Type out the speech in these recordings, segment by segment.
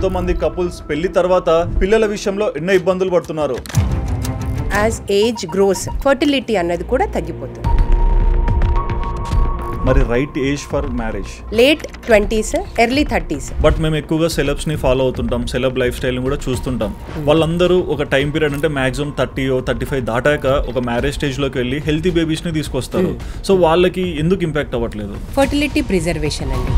ఎంతో మంది కపుల్స్ పెళ్లి తర్వాత పిల్లల విషయంలో ఎన్నో ఇబ్బందులు పడుతున్నారు. యాజ్ ఏజ్ గ్రోస్ ఫర్టిలిటీ అన్నది కూడా తగ్గిపోతుంది. మరి right age for marriage late 20s early 30s. But మేము ఎక్కువగా సెలబ్స్ ని ఫాలో అవుతుంటాం, సెలబ్ లైఫ్ స్టైల్ ని కూడా చూస్తుంటాం. వాళ్ళందరూ ఒక టైం పీరియడ్ అంటే మాక్సిమం 30-35 దాటాక ఒక మ్యారేజ్ స్టేజ్ లోకి వెళ్ళి హెల్తీ బేబీస్ ని తీసుకొస్తారు. సో వాళ్ళకి ఎందుకు ఇంపాక్ట్ అవ్వట్లేదు? ఫర్టిలిటీ ప్రిజర్వేషన్ అండి.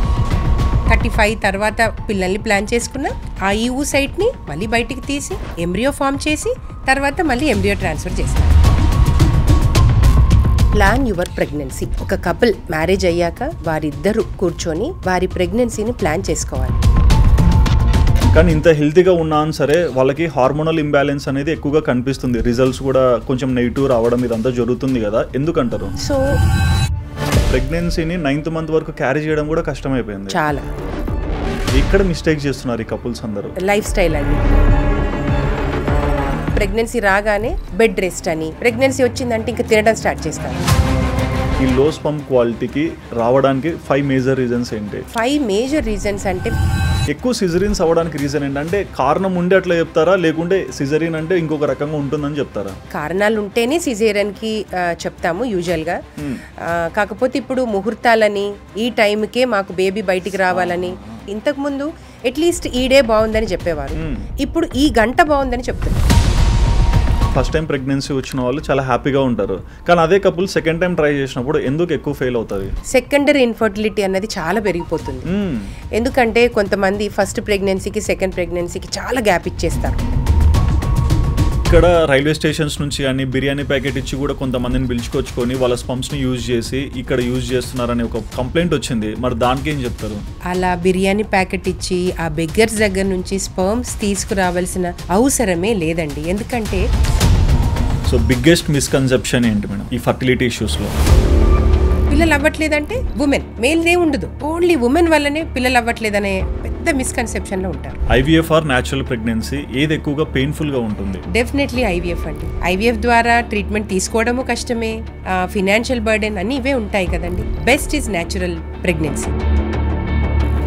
35 తర్వాత పిల్లల్ని ప్లాన్ చేసుకున్న ఆ ఈవు సైట్ని మళ్ళీ బయటికి తీసి ఎంబ్రియో ఫామ్ చేసి తర్వాత మళ్ళీ ఎంబ్రియో ట్రాన్స్ఫర్ చేస్తారు. Plan your pregnancy. ఒక కపుల్ మ్యారేజ్ అయ్యాక వారిద్దరూ కూర్చొని వారి ప్రెగ్నెన్సీని ప్లాన్ చేసుకోవాలి. కానీ ఇంత హెల్తీగా ఉన్నా సరే వాళ్ళకి హార్మోనల్ ఇంబ్యాలెన్స్ అనేది ఎక్కువగా కనిపిస్తుంది. రిజల్ట్స్ కూడా కొంచెం నెగిటివ్ రావడం ఇదంతా జరుగుతుంది కదా, ఎందుకంటారు? సో ప్రెగ్నెన్సీని 9th month వరకు క్యారీ చేయడం కూడా కష్టమైపోయింది. చాలా ఇక్కడ మిస్టేక్ చేస్తున్నారు ఈ కపుల్స్ అందరూ. లైఫ్ స్టైల్ అండి. ప్రెగ్నెన్సీ రాగానే బెడ్ రెస్ట్ అని, ప్రెగ్నెన్సీ వచ్చిందంటే ఇంకా తినడం స్టార్ట్ చేస్తారు. ఈ లో స్పర్మ్ క్వాలిటీకి రావడానికి 5 మేజర్ రీజన్స్ ఏంటి? 5 మేజర్ రీజన్స్ అంటే ఎక్కువ సిజరీన్స్ అవ్వడానికి రీజన్ ఏంటంటే కారణం ఉండి అట్లా చెప్తారా, లేకుంటే సిజరీన్ అంటే ఇంకొక రకంగా ఉంటుందని చెప్తారా? కారణాలు ఉంటేనే సిజేరియన్కి చెప్తాము యూజువల్గా. కాకపోతే ఇప్పుడు ముహూర్తాలని ఈ టైంకే మాకు బేబీ బయటికి రావాలని, ఇంతకుముందు అట్లీస్ట్ ఈ డే బాగుందని చెప్పేవారు, ఇప్పుడు ఈ గంట బాగుందని చెప్తున్నారు. ఫస్ట్ టైం ప్రెగ్నెన్సీ వచ్చిన వాళ్ళు చాలా హ్యాపీగా ఉంటారు, కానీ అదే కపుల్ సెకండ్ టైం ట్రై చేసినప్పుడు ఎందుకు ఎక్కువ ఫెయిల్ అవుతుంది? సెకండరీ ఇన్ఫర్టిలిటీ అన్నది చాలా పెరిగిపోతుంది. ఎందుకంటే కొంతమంది ఫస్ట్ ప్రెగ్నెన్సీకి సెకండ్ ప్రెగ్నెన్సీకి చాలా గ్యాప్ ఇచ్చేస్తారు. ఇక్కడ రైల్వే స్టేషన్స్ నుంచి కానీ బిర్యానీ ప్యాకెట్ ఇచ్చి కూడా కొంతమందిని పిలుచుకొచ్చుకొని వాళ్ళ స్పమ్స్ని యూజ్ చేసి ఇక్కడ యూజ్ చేస్తున్నారని ఒక కంప్లైంట్ వచ్చింది. మరి దానికి ఏం చెప్తారు? అలా బిర్యానీ ప్యాకెట్ ఇచ్చి ఆ బెగ్గర్స్ దగ్గర నుంచి స్పర్మ్స్ తీసుకురావాల్సిన అవసరమే లేదండి. ఎందుకంటే సో బిగ్గెస్ట్ మిస్కన్సెప్షన్ ఏంటి మేడం ఈ ఫర్టిలిటీ ఇష్యూస్లో? పిల్లలు అవ్వట్లేదంటే ఉమెన్, మేల్దే ఉండదు, ఓన్లీ ఉమెన్ వల్లనే పిల్లలు అవ్వట్లేదనే పెద్ద మిస్కన్సెప్షన్లో ఉంటారు. ఐవీఎఫ్ ఆర్ న్యాచురల్ ప్రెగ్నెన్సీ ఏది ఎక్కువగా పెయిన్ఫుల్గా ఉంటుంది? డెఫినెట్లీ ఐవీఎఫ్ అండి. ఐవీఎఫ్ ద్వారా ట్రీట్మెంట్ తీసుకోవడము కష్టమే, ఫినాన్షియల్ బర్డెన్ అన్నీ ఇవే ఉంటాయి కదండి. Best is natural pregnancy.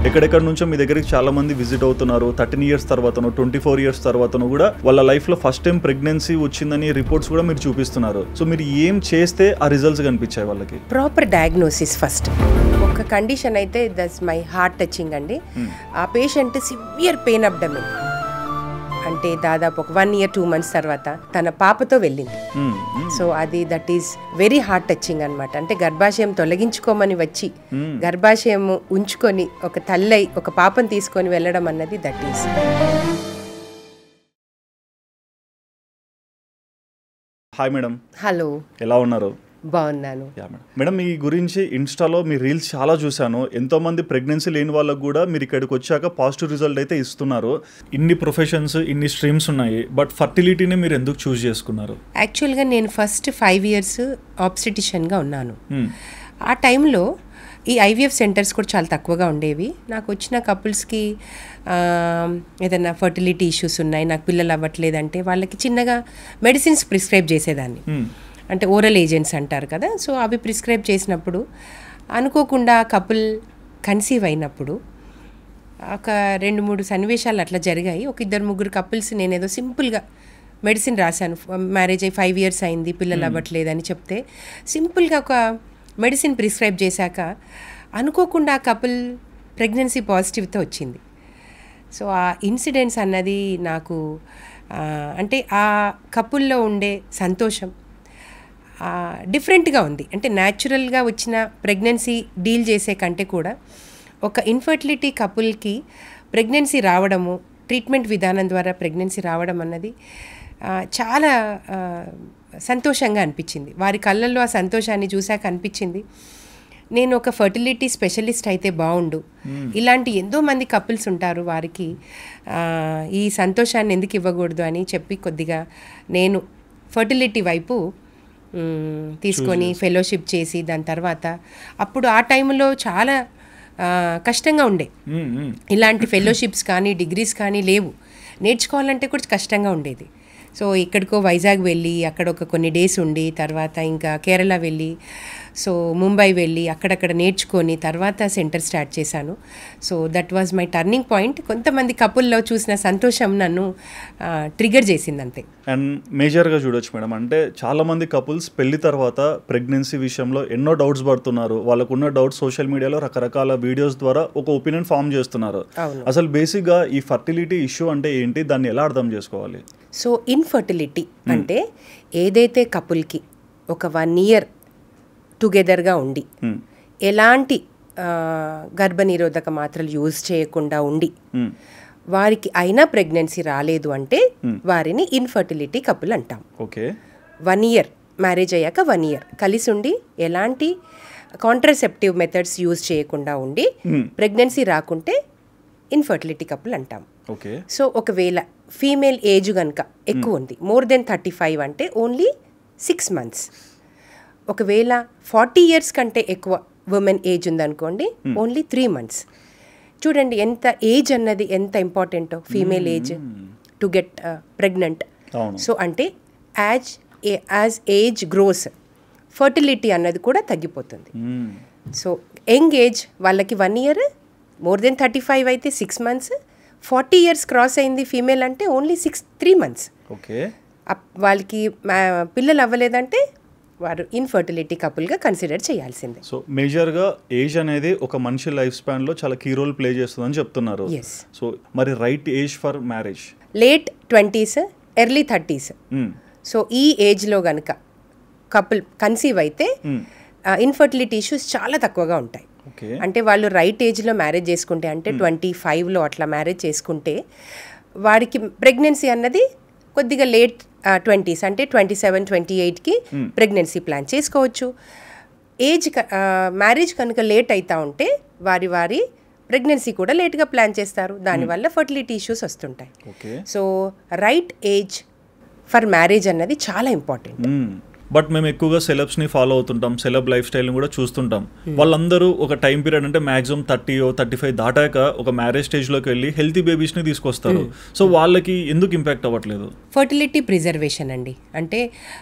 ఎక్కడెక్కడ నుంచో మీ దగ్గరికి చాలా మంది విజిట్ అవుతున్నారు. 13 years తర్వాతనో 24 years తర్వాతనో కూడా వాళ్ళ లైఫ్లో ఫస్ట్ టైం ప్రెగ్నెన్సీ వచ్చిందని రిపోర్ట్స్ కూడా మీరు చూపిస్తున్నారు. సో మీరు ఏం చేస్తే ఆ రిజల్ట్స్ కనిపించాయి వాళ్ళకి? Proper diagnosis first. ఒక కండిషన్ అయితే దట్స్ మై హార్ట్ టచింగ్ అండి. ఆ పేషెంట్ సివియర్ పెయిన్ అబ్డమిన్ అంటే దాదాపు ఒక 1 year 2 months తర్వాత తన పాపతో వెళ్ళింది. సో అది that is very heart touching అనమాట. అంటే గర్భాశయం తొలగించుకోమని వచ్చి గర్భాశయం ఉంచుకొని ఒక తల్లై ఒక పాపను తీసుకొని వెళ్ళడం అన్నది that is. Hi madam. Hello, ఎలా ఉన్నారు? బాగున్నాను. మేడం మీ గురించి ఇన్స్టాలో మీ రీల్స్ చాలా చూశాను. ఎంతో మంది ప్రెగ్నెన్సీ లేని వాళ్ళకు కూడా మీరు ఇక్కడికి వచ్చాక పాజిటివ్ రిజల్ట్ అయితే ఇస్తున్నారు. ఇన్ని ప్రొఫెషన్స్ ఇన్ని స్ట్రీమ్స్ ఉన్నాయి, బట్ ఫర్టిలిటీని మీరు ఎందుకు చూస్ చేసుకున్నారు? యాక్చువల్గా నేను ఫస్ట్ 5 years ఆబ్స్టెటిషియన్గా ఉన్నాను. ఆ టైంలో ఈ ఐవీఎఫ్ సెంటర్స్ కూడా చాలా తక్కువగా ఉండేవి. నాకు వచ్చిన కపుల్స్కి ఏదైనా ఫర్టిలిటీ ఇష్యూస్ ఉన్నాయి, నాకు పిల్లలు అవ్వట్లేదంటే వాళ్ళకి చిన్నగా మెడిసిన్స్ ప్రిస్క్రైబ్ చేసేదాన్ని. అంటే ఓరల్ ఏజెంట్స్ అంటారు కదా. సో అవి ప్రిస్క్రైబ్ చేసినప్పుడు అనుకోకుండా కపుల్ కన్సీవ్ అయినప్పుడు ఒక 2-3 సన్నివేశాలు అట్లా జరిగాయి. ఒక 2-3 కపుల్స్ నేనేదో సింపుల్గా మెడిసిన్ రాశాను. మ్యారేజ్ అయ్యి 5 years అయింది, పిల్లలు అవ్వట్లేదని చెప్తే సింపుల్గా ఒక మెడిసిన్ ప్రిస్క్రైబ్ చేశాక అనుకోకుండా ఆ కపుల్ ప్రెగ్నెన్సీ పాజిటివ్తో వచ్చింది. సో ఆ ఇన్సిడెంట్స్ అన్నది నాకు అంటే ఆ కపుల్లో ఉండే సంతోషం డిఫరెంట్గా ఉంది. అంటే న్యాచురల్గా వచ్చిన ప్రెగ్నెన్సీ డీల్ చేసే కంటే కూడా ఒక ఇన్ఫర్టిలిటీ కపుల్కి ప్రెగ్నెన్సీ రావడము, ట్రీట్మెంట్ విధానం ద్వారా ప్రెగ్నెన్సీ రావడం అన్నది చాలా సంతోషంగా అనిపించింది. వారి కళ్ళల్లో ఆ సంతోషాన్ని చూశాక అనిపించింది నేను ఒక ఫర్టిలిటీ స్పెషలిస్ట్ అయితే బాగుండు. ఇలాంటి ఎంతో మంది కపుల్స్ ఉంటారు, వారికి ఈ సంతోషాన్ని ఎందుకు ఇవ్వకూడదు అని చెప్పి కొద్దిగా నేను ఫర్టిలిటీ వైపు తీసుకొని ఫెలోషిప్ చేసి దాని తర్వాత అప్పుడు ఆ టైంలో చాలా కష్టంగా ఉండే. ఇలాంటి ఫెలోషిప్స్ కానీ డిగ్రీస్ కానీ లేవు, నేర్చుకోవాలంటే కూడా కష్టంగా ఉండేది. సో ఎక్కడికో వైజాగ్ వెళ్ళి అక్కడ ఒక కొన్ని డేస్ ఉండి తర్వాత ఇంకా కేరళ వెళ్ళి సో ముంబై వెళ్ళి అక్కడక్కడ నేర్చుకొని తర్వాత సెంటర్ స్టార్ట్ చేశాను. So that was my turning point. కొంతమంది కపుల్లో చూసిన సంతోషం నన్ను ట్రిగర్ చేసింది అంతే. అండ్ మేజర్గా చూడొచ్చు మేడం, అంటే చాలామంది కపుల్స్ పెళ్లి తర్వాత ప్రెగ్నెన్సీ విషయంలో ఎన్నో డౌట్స్ పడుతున్నారు. వాళ్ళకున్న డౌట్స్ సోషల్ మీడియాలో రకరకాల వీడియోస్ ద్వారా ఒక ఒపీనియన్ ఫామ్ చేస్తున్నారు. అసలు బేసిక్గా ఈ ఫర్టిలిటీ ఇష్యూ అంటే ఏంటి, దాన్ని ఎలా అర్థం చేసుకోవాలి? సో ఇన్ఫర్టిలిటీ అంటే ఏదైతే కపుల్కి ఒక 1 year టుగెదర్గా ఉండి ఎలాంటి గర్భనిరోధక మాత్రలు యూజ్ చేయకుండా ఉండి వారికి అయినా ప్రెగ్నెన్సీ రాలేదు అంటే వారిని ఇన్ఫర్టిలిటీ కపుల్ అంటాం. ఓకే. 1 year మ్యారేజ్ అయ్యాక 1 year కలిసి ఉండి ఎలాంటి కాంట్రసెప్టివ్ మెథడ్స్ యూజ్ చేయకుండా ఉండి ప్రెగ్నెన్సీ రాకుంటే ఇన్ఫర్టిలిటీ కపుల్ అంటాం. ఓకే. సో ఒకవేళ ఫీమేల్ ఏజ్ కనుక ఎక్కువ ఉంది, మోర్ దెన్ 35 అంటే ఓన్లీ 6 months. ఒకవేళ 40 years కంటే ఎక్కువ ఉమెన్ ఏజ్ ఉందనుకోండి, ఓన్లీ 3 months. చూడండి ఎంత ఏజ్ అన్నది ఎంత ఇంపార్టెంటో, female age to get pregnant. So అంటే యాజ్ ఏజ్ గ్రోస్ ఫర్టిలిటీ అన్నది కూడా తగ్గిపోతుంది. సో యంగ్ ఏజ్ వాళ్ళకి 1 year, మోర్ దెన్ 35 అయితే 6 months, 40 years క్రాస్ అయింది ఫీమేల్ అంటే ఓన్లీ 3 months. ఓకే. వాళ్ళకి పిల్లలు అవ్వలేదంటే వారు ఇన్ఫర్టిలిటీ కపుల్గా కన్సిడర్ చేయాల్సిందే. సో మేజర్గా ఏజ్ అనేది ఒక మనిషి లైఫ్ స్పాన్లో చాలా కీ రోల్ ప్లే చేస్తుందని చెప్తున్నారు. సో మరి right age for marriage? Late 20s, early 30s. So ఈ ఏజ్లో కనుక కపుల్ కన్సీవ్ అయితే ఇన్ఫర్టిలిటీ ఇష్యూస్ చాలా తక్కువగా ఉంటాయి. అంటే వాళ్ళు రైట్ ఏజ్లో మ్యారేజ్ చేసుకుంటే, అంటే 25లో అట్లా మ్యారేజ్ చేసుకుంటే వారికి ప్రెగ్నెన్సీ అన్నది కొద్దిగా లేట్ 20s అంటే 27, 28కి ప్రెగ్నెన్సీ ప్లాన్ చేసుకోవచ్చు. ఏజ్ మ్యారేజ్ కనుక లేట్ అవుతూ ఉంటే వారి ప్రెగ్నెన్సీ కూడా లేట్గా ప్లాన్ చేస్తారు, దానివల్ల ఫర్టిలిటీ ఇష్యూస్ వస్తుంటాయి. So right age for marriage అన్నది చాలా ఇంపార్టెంట్. బట్ మేము ఎక్కువగా సెలబ్స్ని ఫాలో అవుతుంటాం, సెలబ్ లైఫ్ స్టైల్ని కూడా చూస్తుంటాం. వాళ్ళందరూ ఒక టైం పీరియడ్ అంటే మ్యాక్సిమం 30-35 దాటాక ఒక మ్యారేజ్ స్టేజ్లోకి వెళ్ళి హెల్తీ బేబీస్ని తీసుకొస్తారు. సో వాళ్ళకి ఎందుకు ఇంపాక్ట్ అవ్వట్లేదు? ఫర్టిలిటీ ప్రిజర్వేషన్ అండి, అంటే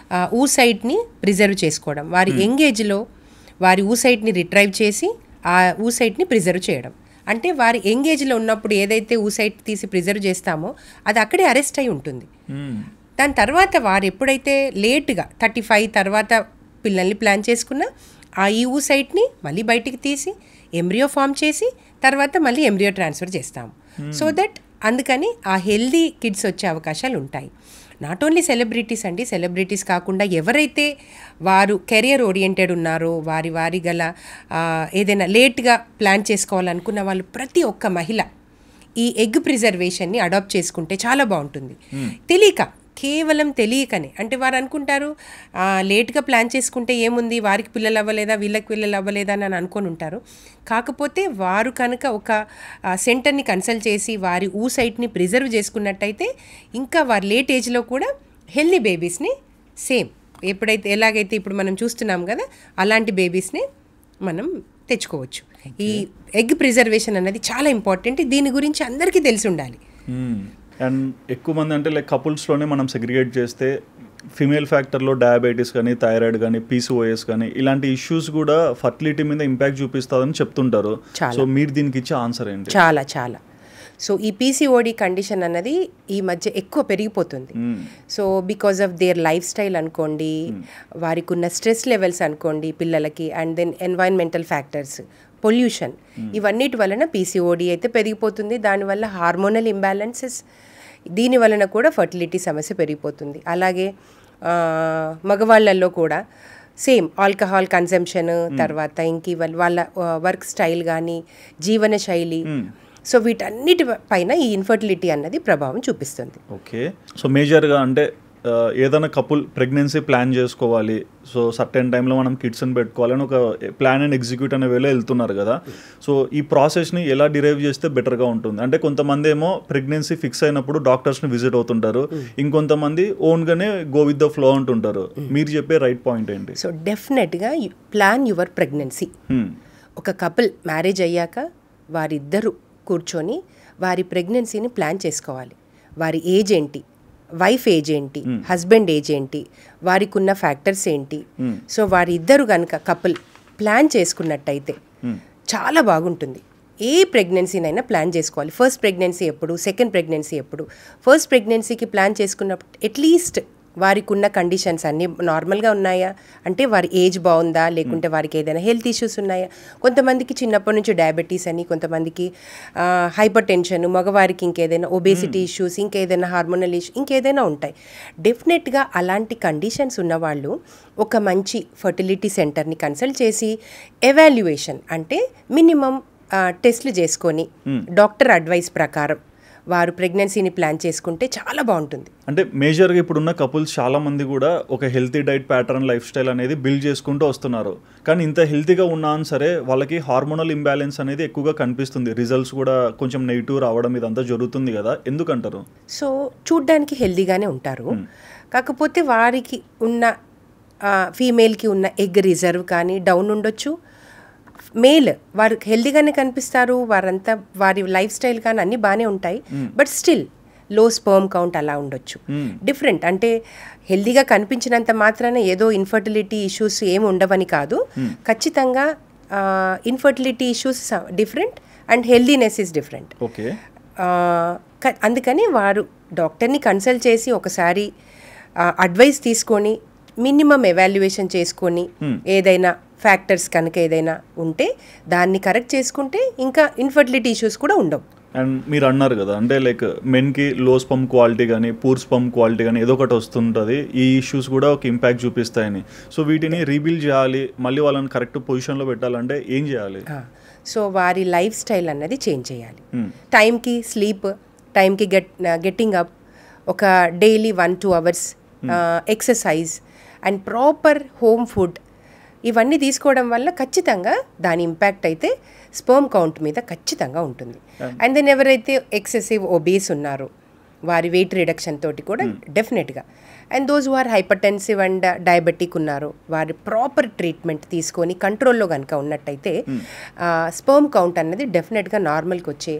ఊసైట్ని ప్రిజర్వ్ చేసుకోవడం. వారి యంగ్ ఏజ్లో వారి ఊసైట్ని రిట్రైవ్ చేసి ఆ ఊసైట్ని ప్రిజర్వ్ చేయడం. అంటే వారి యంగ్ ఏజ్లో ఉన్నప్పుడు ఏదైతే ఊసైట్ తీసి ప్రిజర్వ్ చేస్తామో అది అక్కడే అరెస్ట్ అయి ఉంటుంది. దాని తర్వాత వారు ఎప్పుడైతే లేట్గా 35 తర్వాత పిల్లల్ని ప్లాన్ చేసుకున్నా ఆ ఈ ఊసైట్ని మళ్ళీ బయటికి తీసి ఎంబ్రియో ఫామ్ చేసి తర్వాత మళ్ళీ ఎంబ్రియో ట్రాన్స్ఫర్ చేస్తాము. సో దట్ అందుకని ఆ హెల్దీ కిడ్స్ వచ్చే అవకాశాలు ఉంటాయి. నాట్ ఓన్లీ సెలబ్రిటీస్ అండి, సెలబ్రిటీస్ కాకుండా ఎవరైతే వారు కెరియర్ ఓరియంటెడ్ ఉన్నారో వారి గల ఏదైనా లేట్గా ప్లాన్ చేసుకోవాలనుకున్న వాళ్ళు ప్రతి ఒక్క మహిళ ఈ ఎగ్ ప్రిజర్వేషన్ని అడాప్ట్ చేసుకుంటే చాలా బాగుంటుంది. కేవలం తెలియకనే, అంటే వారు అనుకుంటారు లేట్గా ప్లాన్ చేసుకుంటే ఏముంది, వారికి పిల్లలు అవ్వలేదా వీళ్ళకి పిల్లలు అవ్వలేదా అని అనుకొని ఉంటారు. కాకపోతే వారు కనుక ఒక సెంటర్ని కన్సల్ట్ చేసి వారి ఊసైట్ని ప్రిజర్వ్ చేసుకున్నట్టయితే ఇంకా వారి లేట్ ఏజ్లో కూడా హెల్దీ బేబీస్ని సేమ్ ఎలాగైతే ఇప్పుడు మనం చూస్తున్నాం కదా అలాంటి బేబీస్ని మనం తెచ్చుకోవచ్చు. ఈ ఎగ్ ప్రిజర్వేషన్ అనేది చాలా ఇంపార్టెంట్, దీని గురించి అందరికీ తెలిసి ఉండాలి. అండ్ ఎక్కువ మంది అంటే లైక్ కపుల్స్లోనే మనం సెగ్రిగేట్ చేస్తే ఫిమేల్ ఫ్యాక్టర్లో డయాబెటీస్ కానీ, థైరాయిడ్ కానీ, PCOS కానీ ఇలాంటి ఇష్యూస్ కూడా ఫర్టిలిటీ మీద ఇంపాక్ట్ చూపిస్తుందని చెప్తుంటారు. సో మీరు దీనికి ఇచ్చే ఆన్సర్ ఏంటి? చాలా సో ఈ PCOD కండిషన్ అన్నది ఈ మధ్య ఎక్కువ పెరిగిపోతుంది. So because of their life style అనుకోండి, వారికి ఉన్న స్ట్రెస్ లెవెల్స్ అనుకోండి పిల్లలకి, and then environmental factors, pollution, ఇవన్నిటి వలన PCOD అయితే పెరిగిపోతుంది. దానివల్ల హార్మోనల్ ఇంబ్యాలెన్సెస్, దీని వలన కూడా ఫర్టిలిటీ సమస్య పెరిగిపోతుంది. అలాగే మగవాళ్ళల్లో కూడా సేమ్ ఆల్కహాల్ కన్సంప్షన్, తర్వాత ఇంక వాళ్ళ వర్క్ స్టైల్ కానీ జీవన శైలి, సో వీటన్నిటి పైన ఈ ఇన్ఫర్టిలిటీ అన్నది ప్రభావం చూపిస్తుంది. ఓకే. సో మేజర్గా అంటే ఏదైనా కపుల్ ప్రెగ్నెన్సీ ప్లాన్ చేసుకోవాలి, సో సర్టెన్ టైంలో మనం కిడ్స్ని పెట్టుకోవాలని ఒక ప్లాన్ అండ్ ఎగ్జిక్యూట్ అనే వేలో వెళ్తున్నారు కదా. సో ఈ ప్రాసెస్ని ఎలా డిరైవ్ చేస్తే బెటర్గా ఉంటుంది? అంటే కొంతమంది ఏమో ప్రెగ్నెన్సీ ఫిక్స్ అయినప్పుడు డాక్టర్స్ని విజిట్ అవుతుంటారు, ఇంకొంతమంది ఓన్గానే గో విత్ ద ఫ్లో అంటుంటారు. మీరు చెప్పే రైట్ పాయింట్ ఏంటి? సో డెఫినెట్గా ప్లాన్ యువర్ ప్రెగ్నెన్సీ. ఒక కపుల్ మ్యారేజ్ అయ్యాక వారిద్దరూ కూర్చొని వారి ప్రెగ్నెన్సీని ప్లాన్ చేసుకోవాలి. వారి ఏజ్ ఏంటి, వైఫ్ ఏజ్ ఏంటి, హస్బెండ్ ఏజ్ ఏంటి, వారికి ఉన్న ఫ్యాక్టర్స్ ఏంటి. సో వారిద్దరు కనుక కపుల్ ప్లాన్ చేసుకున్నట్టయితే చాలా బాగుంటుంది. ఏ ప్రెగ్నెన్సీనైనా ప్లాన్ చేసుకోవాలి. ఫస్ట్ ప్రెగ్నెన్సీ ఎప్పుడు, సెకండ్ ప్రెగ్నెన్సీ ఎప్పుడు. ఫస్ట్ ప్రెగ్నెన్సీకి ప్లాన్ చేసుకున్నప్పుడు అట్లీస్ట్ వారికి ఉన్న కండిషన్స్ అన్నీ నార్మల్గా ఉన్నాయా, అంటే వారి ఏజ్ బాగుందా, లేకుంటే వారికి ఏదైనా హెల్త్ ఇష్యూస్ ఉన్నాయా. కొంతమందికి చిన్నప్పటి నుంచి డయాబెటీస్ అని, కొంతమందికి హైపర్ టెన్షన్, మగవారికి ఇంకేదైనా ఒబేసిటీ ఇష్యూస్, ఇంకేదైనా హార్మోనల్ ఇష్యూ, ఇంకేదైనా ఉంటాయి. డెఫినెట్గా అలాంటి కండిషన్స్ ఉన్నవాళ్ళు ఒక మంచి ఫర్టిలిటీ సెంటర్ని కన్సల్ట్ చేసి ఎవాల్యుయేషన్ అంటే మినిమం టెస్ట్లు చేసుకొని డాక్టర్ అడ్వైస్ ప్రకారం వారు ప్రెగ్నెన్సీని ప్లాన్ చేసుకుంటే చాలా బాగుంటుంది. అంటే మేజర్గా ఇప్పుడున్న కపుల్స్ చాలా మంది కూడా ఒక healthy diet pattern, life style అనేది బిల్డ్ చేసుకుంటూ వస్తున్నారు. కానీ ఇంత హెల్తీగా ఉన్నా సరే వాళ్ళకి హార్మోనల్ ఇంబ్యాలెన్స్ అనేది ఎక్కువగా కనిపిస్తుంది. రిజల్ట్స్ కూడా కొంచెం నెగిటివ్ రావడం ఇదంతా జరుగుతుంది కదా, ఎందుకంటారు? సో చూడ్డానికి హెల్తీగానే ఉంటారు, కాకపోతే వారికి ఉన్న ఫీమేల్కి ఉన్న ఎగ్ రిజర్వ్ కానీ డౌన్ ఉండొచ్చు. మేల్ వారు హెల్దీగానే కనిపిస్తారు, వారంతా వారి లైఫ్ స్టైల్ కానీ అన్నీ బాగానే ఉంటాయి, బట్ స్టిల్ లో స్పర్మ్ కౌంట్ అలా ఉండొచ్చు. డిఫరెంట్ అంటే హెల్దీగా కనిపించినంత మాత్రాన ఏదో ఇన్ఫర్టిలిటీ ఇష్యూస్ ఏమి ఉండవని కాదు. ఖచ్చితంగా infertility issues different and healthiness is different. Okay, అందుకని వారు డాక్టర్ని కన్సల్ట్ చేసి ఒకసారి అడ్వైస్ తీసుకొని మినిమం ఎవాల్యుయేషన్ చేసుకొని ఏదైనా ఫ్యాక్టర్స్ కనుక ఏదైనా ఉంటే దాన్ని కరెక్ట్ చేసుకుంటే ఇంకా ఇన్ఫర్టిలిటీ ఇష్యూస్ కూడా ఉండవు. అండ్ మీరు అన్నారు కదా, అంటే లైక్ మెన్కి లో స్పమ్ క్వాలిటీ కానీ పూర్ స్పమ్ క్వాలిటీ కానీ ఏదో ఒకటి వస్తుంటుంది, ఈ ఇష్యూస్ కూడా ఒక ఇంపాక్ట్ చూపిస్తాయని. సో వీటిని రీబిల్డ్ చేయాలి, మళ్ళీ వాళ్ళని కరెక్ట్ పొజిషన్లో పెట్టాలంటే ఏం చేయాలి? సో వారి లైఫ్ స్టైల్ అన్నది చేంజ్ చేయాలి. టైంకి స్లీప్, టైంకి గెట్టింగ్ అప్, ఒక daily 1-2 hours exercise and proper home food, ఇవన్నీ తీసుకోవడం వల్ల ఖచ్చితంగా దాని ఇంపాక్ట్ అయితే స్పర్మ్ కౌంట్ మీద ఖచ్చితంగా ఉంటుంది. అండ్ దెన్ ఎవరైతే ఎక్సెసివ్ ఒబేస్ ఉన్నారో వారి వెయిట్ రిడక్షన్ తోటి కూడా డెఫినెట్గా, and those who are hypertensive and diabetic ఉన్నారో వారి ప్రాపర్ ట్రీట్మెంట్ తీసుకొని కంట్రోల్లో కనుక ఉన్నట్టయితే స్పర్మ్ కౌంట్ అన్నది డెఫినెట్గా నార్మల్కి వచ్చే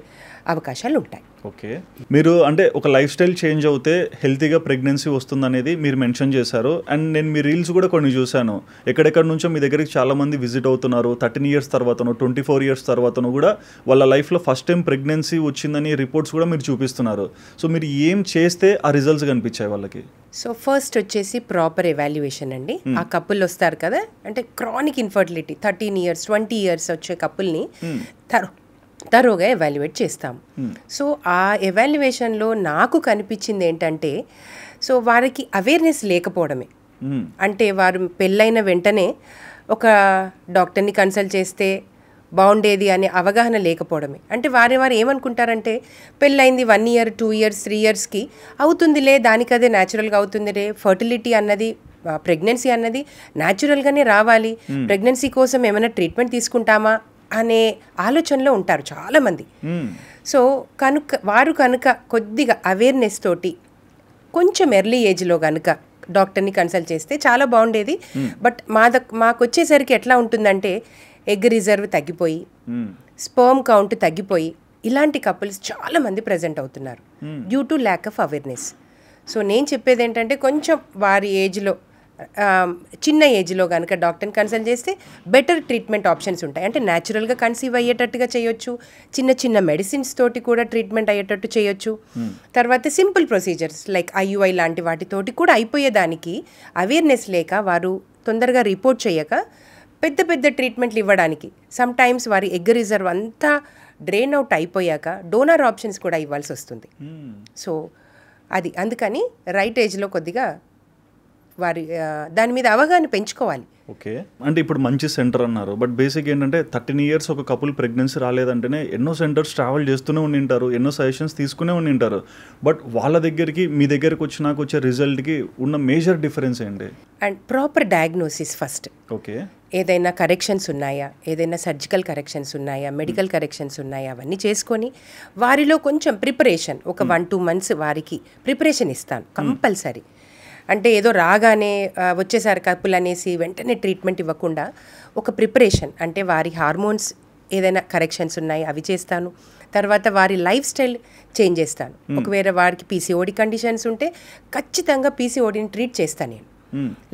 అవకాశాలు ఉంటాయి. ఓకే, మీరు అంటే ఒక లైఫ్ స్టైల్ చేంజ్ అవుతే హెల్తీగా ప్రెగ్నెన్సీ వస్తుందనేది మీరు మెన్షన్ చేశారు. అండ్ నేను మీ రీల్స్ కూడా కొన్ని చూశాను, ఎక్కడెక్కడ నుంచో మీ దగ్గరికి చాలామంది విజిట్ అవుతున్నారు. 13 ఇయర్స్ తర్వాతనో 24 ఇయర్స్ తర్వాతనో కూడా వాళ్ళ లైఫ్లో ఫస్ట్ టైం ప్రెగ్నెన్సీ వచ్చిందని రిపోర్ట్స్ కూడా మీరు చూపిస్తున్నారు. సో మీరు ఏం చేస్తే ఆ రిజల్ట్స్ కనిపించాయి వాళ్ళకి? సో ఫస్ట్ వచ్చేసి ప్రాపర్ ఎవాల్యుయేషన్ అండి. ఆ కపుల్ వస్తారు కదా, అంటే క్రానిక్ ఇన్ఫర్టిలిటీ 13 ఇయర్స్ 20 ఇయర్స్ వచ్చే కపుల్ని తరోగా ఎవాల్యుయేట్ చేస్తాం. సో ఆ ఎవాల్యుయేషన్లో నాకు కనిపించింది ఏంటంటే, సో వారికి అవేర్నెస్ లేకపోవడమే. అంటే వారు పెళ్ళైన వెంటనే ఒక డాక్టర్ని కన్సల్ట్ చేస్తే బాగుండేది అనే అవగాహన లేకపోవడమే. అంటే వారు ఏమనుకుంటారంటే పెళ్ళైంది 1 ఇయర్ 2 ఇయర్స్ 3 ఇయర్స్కి అవుతుందిలే, దానికదే న్యాచురల్గా అవుతుందిలే, ఫర్టిలిటీ అన్నది ప్రెగ్నెన్సీ అన్నది న్యాచురల్గానే రావాలి, ప్రెగ్నెన్సీ కోసం ఏమైనా ట్రీట్మెంట్ తీసుకుంటామా అనే ఆలోచనలో ఉంటారు చాలామంది. సో వారు కనుక కొద్దిగా అవేర్నెస్ తోటి కొంచెం ఎర్లీ ఏజ్లో కనుక డాక్టర్ని కన్సల్ట్ చేస్తే చాలా బాగుండేది. బట్ మాకు వచ్చేసరికి ఎట్లా ఉంటుందంటే ఎగ్ రిజర్వ్ తగ్గిపోయి, స్పర్మ్ కౌంట్ తగ్గిపోయి, ఇలాంటి కపుల్స్ చాలామంది ప్రజెంట్ అవుతున్నారు due to lack of awareness. So నేను చెప్పేది ఏంటంటే కొంచెం వారి ఏజ్లో చిన్న ఏజ్లో కనుక డాక్టర్ని కన్సల్ట్ చేస్తే బెటర్ ట్రీట్మెంట్ ఆప్షన్స్ ఉంటాయి. అంటే న్యాచురల్గా కన్సీవ్ అయ్యేటట్టుగా చేయొచ్చు, చిన్న చిన్న మెడిసిన్స్ తోటి కూడా ట్రీట్మెంట్ అయ్యేటట్టు చేయొచ్చు. తర్వాత సింపుల్ ప్రొసీజర్స్ లైక్ IUI లాంటి వాటితోటి కూడా అయిపోయేదానికి అవేర్నెస్ లేక వారు తొందరగా రిపోర్ట్ చేయక పెద్ద పెద్ద ట్రీట్మెంట్లు ఇవ్వడానికి సమ్ టైమ్స్ వారి ఎగ్ రిజర్వ్ అంతా డ్రైన్ అవుట్ అయిపోయాక డోనర్ ఆప్షన్స్ కూడా ఇవ్వాల్సి వస్తుంది. సో అది అందుకని రైట్ ఏజ్లో కొద్దిగా వారి దాని మీద అవగాహన పెంచుకోవాలి. ఓకే, అంటే ఇప్పుడు మంచి సెంటర్ అన్నారు, బట్ బేసిక్ ఏంటంటే 13 ఇయర్స్ ఒక కపుల్ ప్రెగ్నెన్సీ రాలేదంటేనే ఎన్నో సెంటర్స్ ట్రావెల్ చేస్తూనే ఉండింటారు, ఎన్నో సజెషన్స్ తీసుకునే ఉండింటారు. బట్ వాళ్ళ దగ్గరికి మీ దగ్గరకు వచ్చే రిజల్ట్కి ఉన్న మేజర్ డిఫరెన్స్ ఏంటి? And proper diagnosis first. Okay, ఏదైనా కరెక్షన్స్ ఉన్నాయా, ఏదైనా సర్జికల్ కరెక్షన్స్ ఉన్నాయా, మెడికల్ కరెక్షన్స్ ఉన్నాయా, అవన్నీ చేసుకొని వారిలో కొంచెం ప్రిపరేషన్ ఒక 1-2 months వారికి ప్రిపరేషన్ ఇస్తాను కంపల్సరీ. అంటే ఏదో రాగానే వచ్చేసారి కపుల్ అనేసి వెంటనే ట్రీట్మెంట్ ఇవ్వకుండా ఒక ప్రిపరేషన్, అంటే వారి హార్మోన్స్ ఏదైనా కరెక్షన్స్ ఉన్నాయి అవి చేస్తాను. తర్వాత వారి లైఫ్ స్టైల్ చేంజ్ చేస్తాను. ఒకవేళ వారికి పీసీఓడి కండిషన్స్ ఉంటే ఖచ్చితంగా పీసీఓడిని ట్రీట్ చేస్తాను నేను.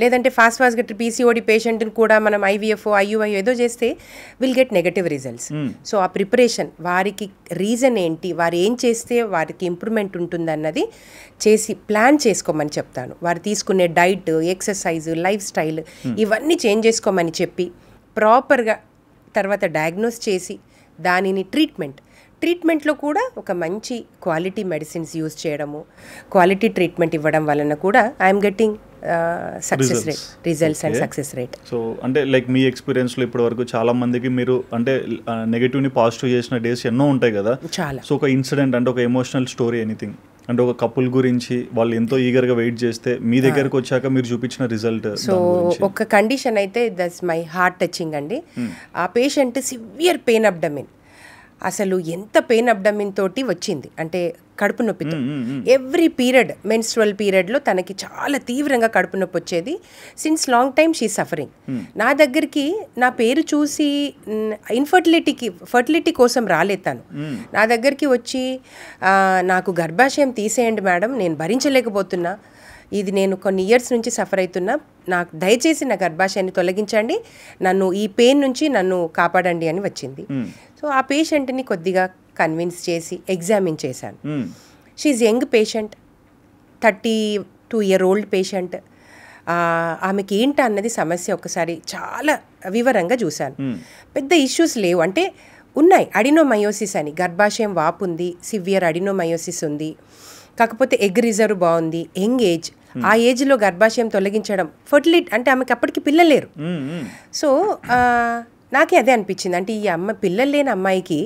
లేదంటే ఫాస్ట్గా పీసీఓడి పేషెంట్ని కూడా మనం ఐవీఎఫ్ ఐయుఐ ఏదో చేస్తే will get negative results. So ఆ ప్రిపరేషన్, వారికి రీజన్ ఏంటి, వారు ఏం చేస్తే వారికి ఇంప్రూవ్మెంట్ ఉంటుందన్నది చేసి ప్లాన్ చేసుకోమని చెప్తాను. వారు తీసుకునే డైట్, ఎక్సర్సైజ్, లైఫ్ స్టైల్ ఇవన్నీ చేంజ్ చేసుకోమని చెప్పి ప్రాపర్గా తర్వాత డయాగ్నోస్ చేసి దానిని ట్రీట్మెంట్లో కూడా ఒక మంచి క్వాలిటీ మెడిసిన్స్ యూజ్ చేయడము, క్వాలిటీ ట్రీట్మెంట్ ఇవ్వడం వలన కూడా I'm getting success rate, results and success rate. So అంటే లైక్ మీ ఎక్స్పీరియన్స్లో ఇప్పటి వరకు చాలా మందికి మీరు అంటే నెగటివ్ని పాజిటివ్ చేసిన డేస్ ఎన్నో ఉంటాయి కదా, చాలా. సో ఒక ఇన్సిడెంట్ అంటే ఒక ఎమోషనల్ స్టోరీ ఎనీథింగ్ అంటే ఒక కపుల్ గురించి వాళ్ళు ఎంతో ఈగర్గా వెయిట్ చేస్తే మీ దగ్గరకు వచ్చాక మీరు చూపించిన రిజల్ట్. సో ఒక కండిషన్ అయితే దట్స్ మై హార్ట్ టచింగ్ అండి. ఆ పేషెంట్ సివియర్ పెయిన్ అబ్డమిన్, అసలు ఎంత పెయిన్ అబ్డమిన్ తోటి వచ్చింది అంటే కడుపు నొప్పితో. ఎవ్రీ పీరియడ్, మెన్స్ట్రువల్ పీరియడ్లో తనకి చాలా తీవ్రంగా కడుపు నొప్పి వచ్చేది. Since long time she suffering. నా దగ్గరికి నా పేరు చూసి ఫర్టిలిటీ కోసం రాలేదు తను. నా దగ్గరికి వచ్చి నాకు గర్భాశయం తీసేయండి మేడం, నేను భరించలేకపోతున్నా, ఇది నేను కొన్ని ఇయర్స్ నుంచి సఫర్ అవుతున్నా, నాకు దయచేసి నా గర్భాశయాన్ని తొలగించండి, నన్ను ఈ పెయిన్ నుంచి నన్ను కాపాడండి అని వచ్చింది. సో ఆ పేషెంట్ని కొద్దిగా కన్విన్స్ చేసి ఎగ్జామిన్ చేశాను. She young patient, 32-year-old patient. ఆమెకి ఏంటి అన్నది సమస్య ఒకసారి చాలా వివరంగా చూశాను. పెద్ద ఇష్యూస్ లేవు, అంటే ఉన్నాయి. అడినోమయోసిస్ అని గర్భాశయం వాపు ఉంది, సివియర్ అడినోమయోసిస్ ఉంది, కాకపోతే ఎగ్ రిజర్వ్ బాగుంది, యంగ్ ఏజ్. ఆ ఏజ్లో గర్భాశయం తొలగించడం, ఫర్టిలిటీ అంటే ఆమెకి అప్పటికి పిల్లలు లేరు. సో నాకే అదే అనిపించింది, అంటే ఈ పిల్లలు లేని అమ్మాయికి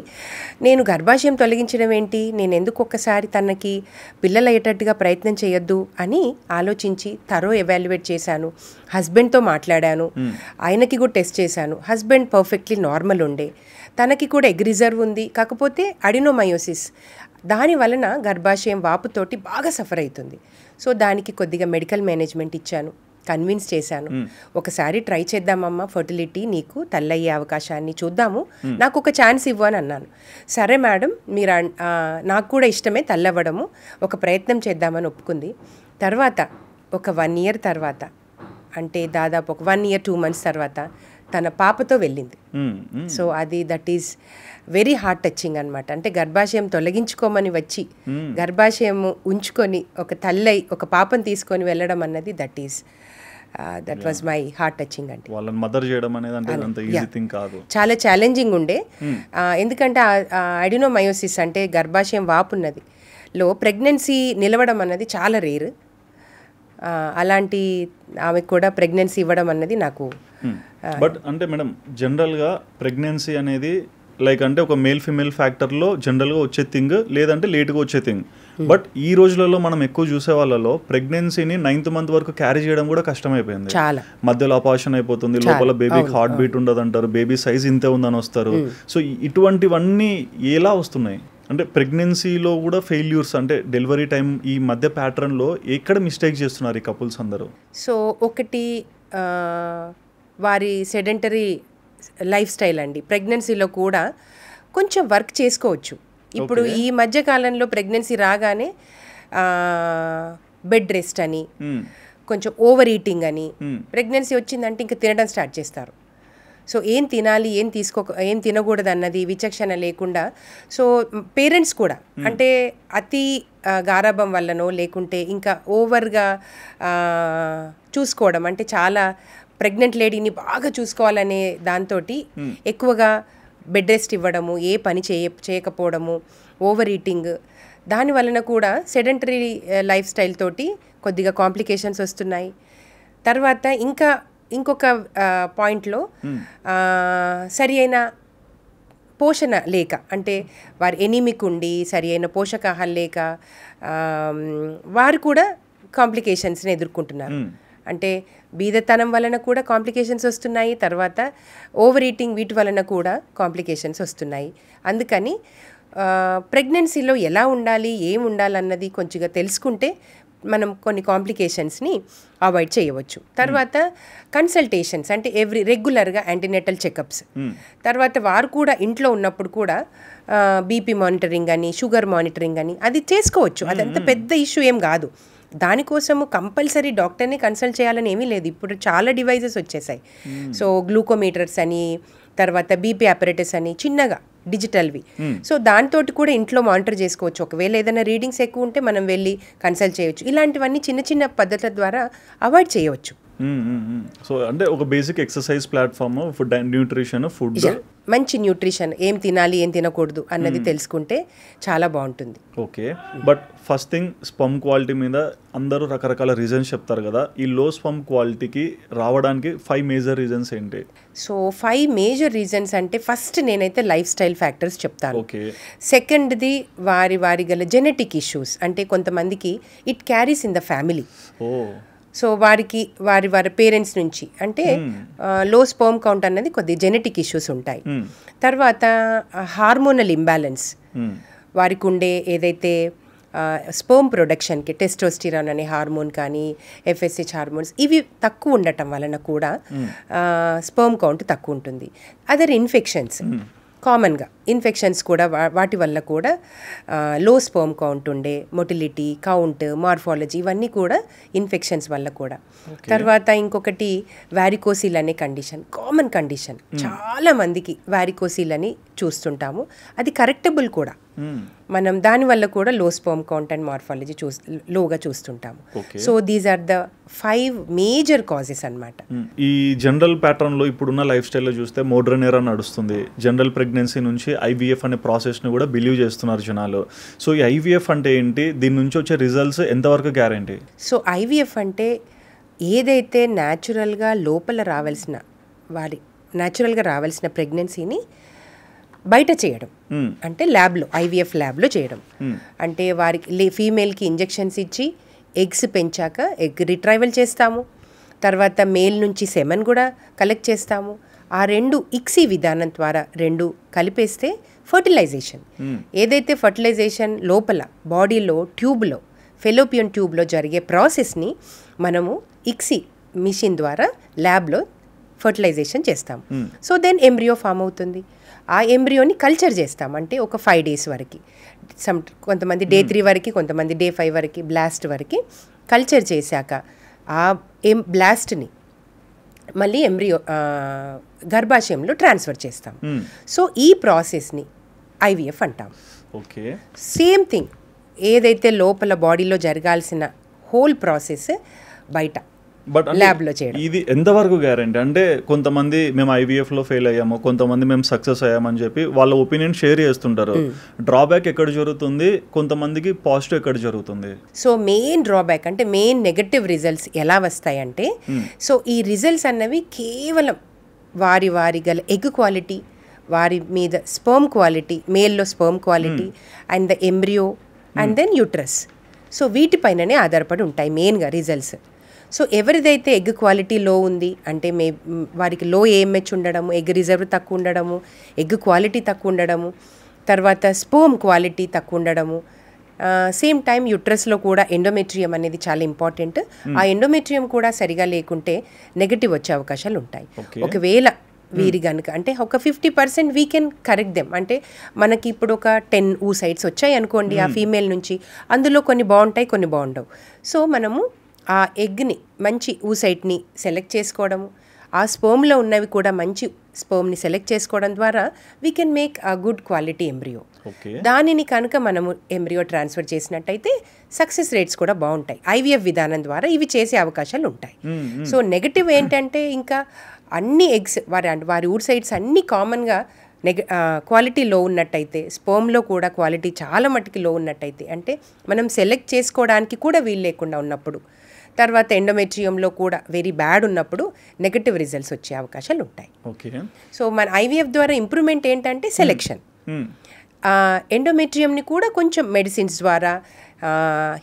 నేను గర్భాశయం తొలగించడం ఏంటి, నేను ఎందుకు ఒక్కసారి తనకి పిల్లలు అయ్యేటట్టుగా ప్రయత్నం చేయొద్దు అని ఆలోచించి థరో ఎవాల్యుయేట్ చేశాను. హస్బెండ్తో మాట్లాడాను, ఆయనకి కూడా టెస్ట్ చేశాను. హస్బెండ్ పర్ఫెక్ట్లీ నార్మల్ ఉండే, తనకి కూడా ఎగ్ రిజర్వ్ ఉంది, కాకపోతే అడినోమయోసిస్, దాని వలన గర్భాశయం వాపుతోటి బాగా సఫర్ అవుతుంది. సో దానికి కొద్దిగా మెడికల్ మేనేజ్మెంట్ ఇచ్చాను, కన్విన్స్ చేశాను. ఒకసారి ట్రై చేద్దామమ్మా, ఫర్టిలిటీ నీకు తల్లయ్యే అవకాశాన్ని చూద్దాము, నాకు ఒక ఛాన్స్ ఇవ్వు అని అన్నాను. సరే మేడం, మీరు నాకు కూడా ఇష్టమే తల్లవ్వడము, ఒక ప్రయత్నం చేద్దామని ఒప్పుకుంది. తర్వాత ఒక 1 year తర్వాత, అంటే దాదాపు ఒక 1 year 2 months తర్వాత తన పాపతో వెళ్ళింది. సో అది that is very heart touching అనమాట. అంటే గర్భాశయం తొలగించుకోమని వచ్చి గర్భాశయం ఉంచుకొని ఒక తల్లై ఒక పాపను తీసుకొని వెళ్ళడం అన్నది that was my heart touching. అంటే వాళ్ళని మదర్ చేయడం అనేది అంటే అంత ఈజీ థింగ్ కాదు, చాలా ఛాలెంజింగ్ ఉండే. ఎందుకంటే అడినోమయోసిస్ అంటే గర్భాశయం వాపున్నది లో ప్రెగ్నెన్సీ నిలవడం అన్నది చాలా రేర్. అలాంటి ఆమెకు కూడా ప్రెగ్నెన్సీ ఇవ్వడం అన్నది నాకు. బట్ అంటే మేడం జనరల్గా ప్రెగ్నెన్సీ అనేది లైక్ అంటే ఒక మేల్ ఫిమేల్ ఫ్యాక్టర్లో జనరల్గా వచ్చే థింగ్, లేదంటే లేట్గా వచ్చే థింగ్. బట్ ఈ రోజులలో మనం ఎక్కువ చూసే వాళ్ళలో ప్రెగ్నెన్సీని 9th month వరకు క్యారీ చేయడం కూడా కష్టమైపోయింది. చాలా మధ్యలో అపార్షన్ అయిపోతుంది, లోపల బేబీకి హార్ట్ బీట్ ఉండదు అంటారు, బేబీ సైజ్ ఇంతే ఉందని వస్తారు. సో ఇటువంటివన్నీ ఎలా వస్తున్నాయి? అంటే ప్రెగ్నెన్సీలో కూడా ఫెయిల్యూర్స్, అంటే డెలివరీ టైం ఈ మధ్య ప్యాటర్న్లో ఎక్కడ మిస్టేక్ చేస్తున్నారు ఈ కపుల్స్ అందరూ? సో ఒకటి వారి సెడెంటరీ లైఫ్ స్టైల్ అండి. ప్రెగ్నెన్సీలో కూడా కొంచెం వర్క్ చేసుకోవచ్చు. ఇప్పుడు ఈ మధ్య కాలంలో ప్రెగ్నెన్సీ రాగానే బెడ్ రెస్ట్ అని, కొంచెం ఓవర్ ఈటింగ్ అని, ప్రెగ్నెన్సీ వచ్చిందంటే ఇంకా తినడం స్టార్ట్ చేస్తారు. సో ఏం తినాలి, ఏం తినకూడదు అన్నది విచక్షణ లేకుండా, సో పేరెంట్స్ కూడా అంటే అతి గారాభం వల్లనో లేకుంటే ఇంకా ఓవర్గా చూసుకోవడం, అంటే చాలా ప్రెగ్నెంట్ లేడీని బాగా చూసుకోవాలనే దాంతో ఎక్కువగా బెడ్ రెస్ట్ ఇవ్వడము, ఏ పని చేయకపోవడము, ఓవర్ ఈటింగ్, దాని వలన కూడా సెడెంటరీ లైఫ్ స్టైల్ తోటి కొద్దిగా కాంప్లికేషన్స్ వస్తున్నాయి. తర్వాత ఇంకొక పాయింట్లో సరి అయిన పోషణ లేక, అంటే వారు ఎనీమిక్ ఉండి సరి అయిన పోషకాహారం లేక వారు కూడా కాంప్లికేషన్స్ని ఎదుర్కొంటున్నారు. అంటే బీదతనం వలన కూడా కాంప్లికేషన్స్ వస్తున్నాయి, తర్వాత ఓవర్ ఈటింగ్ వీటి వలన కూడా కాంప్లికేషన్స్ వస్తున్నాయి. అందుకని ప్రెగ్నెన్సీలో ఎలా ఉండాలి, ఏం ఉండాలన్నది కొంచెంగా తెలుసుకుంటే మనం కొన్ని కాంప్లికేషన్స్ని అవాయిడ్ చేయవచ్చు. తర్వాత కన్సల్టేషన్స్ అంటే రెగ్యులర్గా యాంటీనేటల్ చెకప్స్. తర్వాత వారు కూడా ఇంట్లో ఉన్నప్పుడు కూడా బీపీ మానిటరింగ్ అని, షుగర్ మానిటరింగ్ అని అది చేసుకోవచ్చు. అదంత పెద్ద ఇష్యూ ఏం కాదు. దానికోసము కంపల్సరీ డాక్టర్ని కన్సల్ట్ చేయాలని ఏమీ లేదు. ఇప్పుడు చాలా డివైజెస్ వచ్చేసాయి. సో గ్లూకోమీటర్స్ అని, తర్వాత బీపీ అపరేటస్ అని చిన్నగా డిజిటల్వి. సో దాంతో కూడా ఇంట్లో మానిటర్ చేసుకోవచ్చు. ఒకవేళ ఏదైనా రీడింగ్స్ ఎక్కువ ఉంటే మనం వెళ్ళి కన్సల్ట్ చేయవచ్చు. ఇలాంటివన్నీ చిన్న చిన్న పద్ధతుల ద్వారా అవాయిడ్ చేయవచ్చు. సో అంటే ఒక basic exercise platform, food and nutrition, food మంచి న్యూట్రిషన్, ఏం తినాలి ఏం తినకూడదు అన్నది తెలుసుకుంటే చాలా బాగుంటుంది. Okay, but first thing sperm quality మీద అందరూ రకరకాల రీజన్స్ చెప్తారు కదా. ఈ లో స్పమ్ క్వాలిటీకి రావడానికి 5 మేజర్ రీజన్స్ ఏంటి? సో 5 మేజర్ రీజన్స్ అంటే ఫస్ట్ నేనైతే లైఫ్ స్టైల్ ఫ్యాక్టర్స్ చెప్తాను. ఓకే. సెకండ్ది వారి గల జెనెటిక్ ఇష్యూస్. అంటే కొంతమందికి it carries in the family. So వారి పేరెంట్స్ నుంచి అంటే లో స్పర్మ్ కౌంట్ అన్నది కొద్ది జెనెటిక్ ఇష్యూస్ ఉంటాయి. తర్వాత హార్మోనల్ ఇంబ్యాలెన్స్, వారికి ఉండే ఏదైతే స్పర్మ్ ప్రొడక్షన్కి టెస్టోస్టిరాన్ అనే హార్మోన్ కానీ FSH హార్మోన్స్ ఇవి తక్కువ ఉండటం వలన కూడా స్పర్మ్ కౌంట్ తక్కువ ఉంటుంది. అదర్ ఇన్ఫెక్షన్స్, కామన్గా ఇన్ఫెక్షన్స్ కూడా వాటి వల్ల కూడా లో స్పర్మ్ కౌంట్ ఉండే మొటిలిటీ, కౌంట్, మార్ఫాలజీ ఇవన్నీ కూడా ఇన్ఫెక్షన్స్ వల్ల కూడా. తర్వాత ఇంకొకటి వ్యారికోసిల్ అనే కండిషన్, కామన్ కండిషన్. చాలా మందికి వ్యారికోసిల్ అని చూస్తుంటాము. అది కరెక్టబుల్ కూడా. మనం దానివల్ల కూడా లో స్పర్మ్ కౌంట్ అండ్ మార్ఫాలజీ లోగా చూస్తుంటాము. So these are the 5 major causes అన్నమాట. ఈ జనరల్ ప్యాటర్న్లో ఇప్పుడున్న లైఫ్ స్టైల్లో చూస్తే మోడ్రన్ ఎరా నడుస్తుంది. జనరల్ ప్రెగ్నెన్సీ నుంచి IVF అనే ప్రాసెస్ని కూడా బిలీవ్ చేస్తున్నారు జనాలు. సో ఈ IVF అంటే ఏంటి? దీని నుంచి వచ్చే రిజల్ట్స్ ఎంతవరకు గ్యారంటీ? సో IVF అంటే ఏదైతే న్యాచురల్గా లోపల రావాల్సిన ప్రెగ్నెన్సీని బయట చేయడం, అంటే ల్యాబ్లో IVF ల్యాబ్లో చేయడం. అంటే వారికి ఫీమేల్కి ఇంజెక్షన్స్ ఇచ్చి ఎగ్స్ పెంచాక ఎగ్ రిట్రైవల్ చేస్తాము. తర్వాత మేల్ నుంచి సెమెన్ కూడా కలెక్ట్ చేస్తాము. ఆ 2 ఇక్సీ విధానం ద్వారా 2 కలిపేస్తే ఫర్టిలైజేషన్. ఏదైతే ఫర్టిలైజేషన్ లోపల బాడీలో ట్యూబ్లో, ఫెలోపియన్ ట్యూబ్లో జరిగే ప్రాసెస్ని మనము ఇక్సీ మిషన్ ద్వారా ల్యాబ్లో ఫర్టిలైజేషన్ చేస్తాం. సో దెన్ ఎంబ్రియో ఫామ్ అవుతుంది. ఆ ఎంబ్రియోని కల్చర్ చేస్తాం. అంటే ఒక 5 days వరకు, కొంతమంది day 3 వరకు, కొంతమంది day 5 వరకు, బ్లాస్ట్ వరకు కల్చర్ చేశాక ఆ బ్లాస్ట్ని మళ్ళీ ఎంబ్రియో గర్భాశయంలో ట్రాన్స్ఫర్ చేస్తాం. సో ఈ ప్రాసెస్ని IVF అంటాం. ఓకే. సేమ్ థింగ్, ఏదైతే లోపల బాడీలో జరగాల్సిన హోల్ ప్రాసెస్ బయట బట్ ల్యాబ్లో చేయడం. ఇది ఎంతవరకు గ్యారంటీ? అంటే కొంతమంది మేము IVFలో ఫెయిల్ అయ్యాము, కొంతమంది మేము సక్సెస్ అయ్యామని చెప్పి వాళ్ళ ఒపీనియన్ షేర్ చేస్తుంటారు. డ్రాబ్యాక్ ఎక్కడ జరుగుతుంది, కొంతమందికి పాజిటివ్ ఎక్కడ జరుగుతుంది? సో మెయిన్ డ్రాబ్యాక్ అంటే మెయిన్ నెగటివ్ రిజల్ట్స్ ఎలా వస్తాయంటే, సో ఈ రిజల్ట్స్ అన్నవి కేవలం వారి గల ఎగ్ క్వాలిటీ, వారి మీద స్పర్మ్ క్వాలిటీ, మేల్లో sperm quality and the embryo and then uterus. So వీటిపైననే ఆధారపడి ఉంటాయి మెయిన్గా రిజల్ట్స్. సో ఎవరిదైతే ఎగ్ క్వాలిటీ లో ఉంది అంటే వారికి లో AMH ఉండడము, ఎగ్ రిజర్వ్ తక్కువ ఉండడము, ఎగ్ క్వాలిటీ తక్కువ ఉండడము, తర్వాత స్పర్మ్ క్వాలిటీ తక్కువ ఉండడము, సేమ్ టైం యూట్రస్లో కూడా ఎండోమెట్రియం అనేది చాలా ఇంపార్టెంట్. ఆ ఎండోమెట్రియం కూడా సరిగా లేకుంటే నెగటివ్ వచ్చే అవకాశాలు ఉంటాయి. ఒకవేళ వీరి కనుక అంటే ఒక 50% వీ కెన్ కరెక్ట్ దెమ్. అంటే మనకి ఇప్పుడు ఒక 10 oocytes వచ్చాయి అనుకోండి ఆ ఫీమేల్ నుంచి, అందులో కొన్ని బాగుంటాయి, కొన్ని బాగుండవు. సో మనము ఆ ఎగ్ని మంచి oocyteని సెలెక్ట్ చేసుకోవడము, ఆ స్పర్మ్లో ఉన్నవి కూడా మంచి స్పర్మ్ని సెలెక్ట్ చేసుకోవడం ద్వారా we can make a good quality embryo. దానిని కనుక మనము ఎంబ్రియో ట్రాన్స్ఫర్ చేసినట్టయితే సక్సెస్ రేట్స్ కూడా బాగుంటాయి. IVF విధానం ద్వారా ఇవి చేసే అవకాశాలు ఉంటాయి. సో నెగటివ్ ఏంటంటే ఇంకా అన్ని ఎగ్స్ వారి oocytes అన్నీ కామన్గా క్వాలిటీ లో ఉన్నట్టయితే, స్పర్మ్లో కూడా క్వాలిటీ చాలా మట్టుకి లో ఉన్నట్టయితే, అంటే మనం సెలెక్ట్ చేసుకోవడానికి కూడా వీలు లేకుండా ఉన్నప్పుడు, తర్వాత ఎండోమెట్రియంలో కూడా వెరీ బ్యాడ్ ఉన్నప్పుడు నెగటివ్ రిజల్ట్స్ వచ్చే అవకాశాలు ఉంటాయి. సో మన IVF ద్వారా ఇంప్రూవ్మెంట్ ఏంటంటే సెలెక్షన్. ఎండోమెట్రియంని కూడా కొంచెం మెడిసిన్స్ ద్వారా,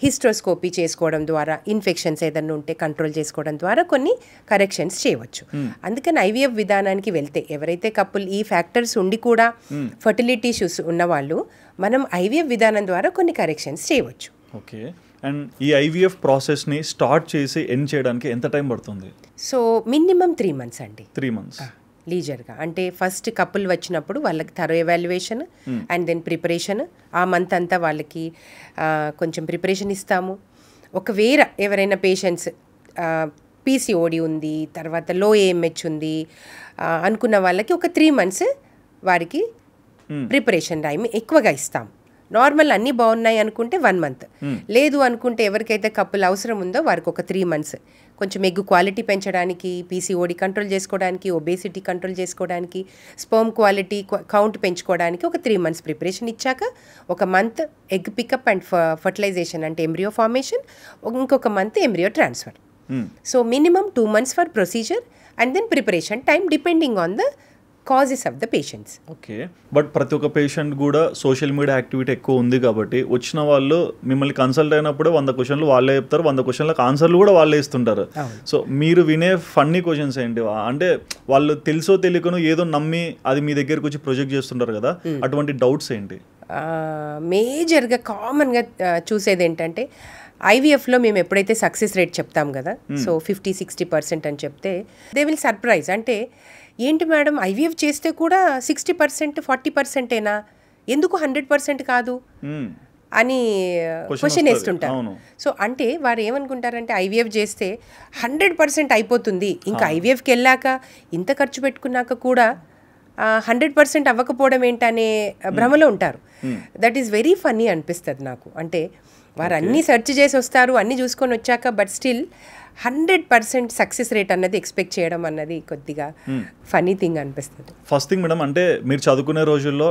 హిస్ట్రోస్కోపీ చేసుకోవడం ద్వారా, ఇన్ఫెక్షన్స్ ఏదన్నా ఉంటే కంట్రోల్ చేసుకోవడం ద్వారా కొన్ని కరెక్షన్స్ చేయవచ్చు. అందుకని IVF విధానానికి వెళ్తే ఎవరైతే కపుల్ ఈ ఫ్యాక్టర్స్ ఉండి కూడా ఫర్టిలిటీ ఇష్యూస్ ఉన్నవాళ్ళు మనం IVF విధానం ద్వారా కొన్ని కరెక్షన్స్ చేయవచ్చు. ఓకే. అండ్ ఈ ఐవీఎఫ్ ప్రాసెస్ని స్టార్ట్ చేసి ఎండ్ చేయడానికి ఎంత టైం పడుతుంది? సో మినిమం 3 months అండి. 3 months లీజర్గా. అంటే ఫస్ట్ కపుల్ వచ్చినప్పుడు వాళ్ళకి thorough evaluation and then preparation. ఆ మంత్ అంతా వాళ్ళకి కొంచెం ప్రిపరేషన్ ఇస్తాము. ఒకవేళ ఎవరైనా పేషెంట్స్ పీసీఓడి ఉంది, తర్వాత లో ఏఎంహెచ్ ఉంది అనుకున్న వాళ్ళకి ఒక 3 months వారికి ప్రిపరేషన్ టైం ఎక్కువగా ఇస్తాం. నార్మల్ అన్నీ బాగున్నాయి అనుకుంటే 1 month, లేదు అనుకుంటే ఎవరికైతే కప్పులు అవసరం ఉందో వారికి ఒక 3 months కొంచెం ఎగ్ క్వాలిటీ పెంచడానికి, పీసీఓడి కంట్రోల్ చేసుకోవడానికి, ఒబేసిటీ కంట్రోల్ చేసుకోవడానికి, స్పర్మ్ క్వాలిటీ కౌంట్ పెంచుకోవడానికి ఒక 3 months ప్రిపరేషన్ ఇచ్చాక 1 month egg pickup and fertilization అంటే ఎంబ్రియో ఫార్మేషన్, ఇంకొక month embryo transfer. So minimum 2 months for procedure and then preparation time depending on the causes of the patients. Okay, but ప్రతి ఒక్క patient కూడా social media activity ఎక్కువ ఉంది కాబట్టి వచ్చిన వాళ్ళు మిమ్మల్ని కన్సల్ట్ అయినప్పుడు 100 questions వాళ్ళే చెప్తారు, 100 questions ఆన్సర్లు కూడా వాళ్ళే ఇస్తుంటారు. సో మీరు వినే ఫన్నీ క్వశ్చన్స్ ఏంటి అంటే వాళ్ళు తెలుసో తెలియకనో ఏదో నమ్మి అది మీ దగ్గరకు వచ్చి ప్రొజెక్ట్ చేస్తుంటారు కదా, అటువంటి డౌట్స్ ఏంటి? మేజర్గా కామన్గా చూసేది ఏంటంటే ఐవీఎఫ్లో మేము ఎప్పుడైతే సక్సెస్ రేట్ చెప్తాం కదా, సో 50-60% అని చెప్తే దే విల్ సర్ప్రైజ్. అంటే ఏంటి మేడం ఐవీఎఫ్ చేస్తే కూడా 60%, 40%ఏనా, ఎందుకు 100% కాదు అని క్వశ్చన్ వేస్తుంటారు. సో అంటే వారు ఏమనుకుంటారంటే ఐవీఎఫ్ చేస్తే 100% అయిపోతుంది, ఇంకా ఐవీఎఫ్కి వెళ్ళాక ఇంత ఖర్చు పెట్టుకున్నాక కూడా 100% అవ్వకపోవడం ఏంటనే భ్రమలో ఉంటారు. దట్ ఈస్ వెరీ ఫన్నీ అనిపిస్తుంది నాకు. అంటే వారు అన్నీ సెర్చ్ చేసి వస్తారు, అన్నీ చూసుకొని వచ్చాక బట్ స్టిల్ 100% సక్సెస్ రేట్ అన్నది ఎక్స్పెక్ట్ చేయడం అన్నది కొద్దిగా ఫనీ థింగ్ అనిపిస్తుంది. ఫస్ట్ థింగ్ మేడం, అంటే మీరు చదువుకునే రోజుల్లో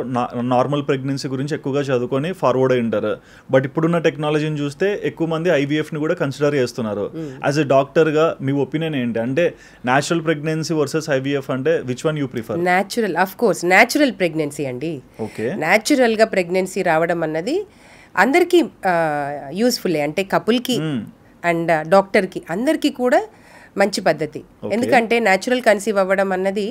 నార్మల్ ప్రెగ్నెన్సీ గురించి ఎక్కువగా చదువుకొని ఫార్వర్డ్ అయి ఉంటారు. బట్ ఇప్పుడున్న టెక్నాలజీని చూస్తే ఎక్కువ మంది ఐవీఎఫ్ని కూడా కన్సిడర్ చేస్తున్నారు. యాజ్ ఎ డాక్టర్గా మీ ఒపీనియన్ ఏంటి? అంటే న్యాచురల్ ప్రెగ్నెన్సీ వర్సెస్ ఐవీఎఫ్ అంటే which one you prefer? Natural, of course natural pregnancy అండి. ఓకే, న్యాచురల్గా ప్రెగ్నెన్సీ రావడం అన్నది అందరికీ యూస్ఫుల్లే. అంటే కపుల్కి అండ్ డాక్టర్కి అందరికీ కూడా మంచి పద్ధతి. ఎందుకంటే న్యాచురల్ కన్సీవ్ అవ్వడం అన్నది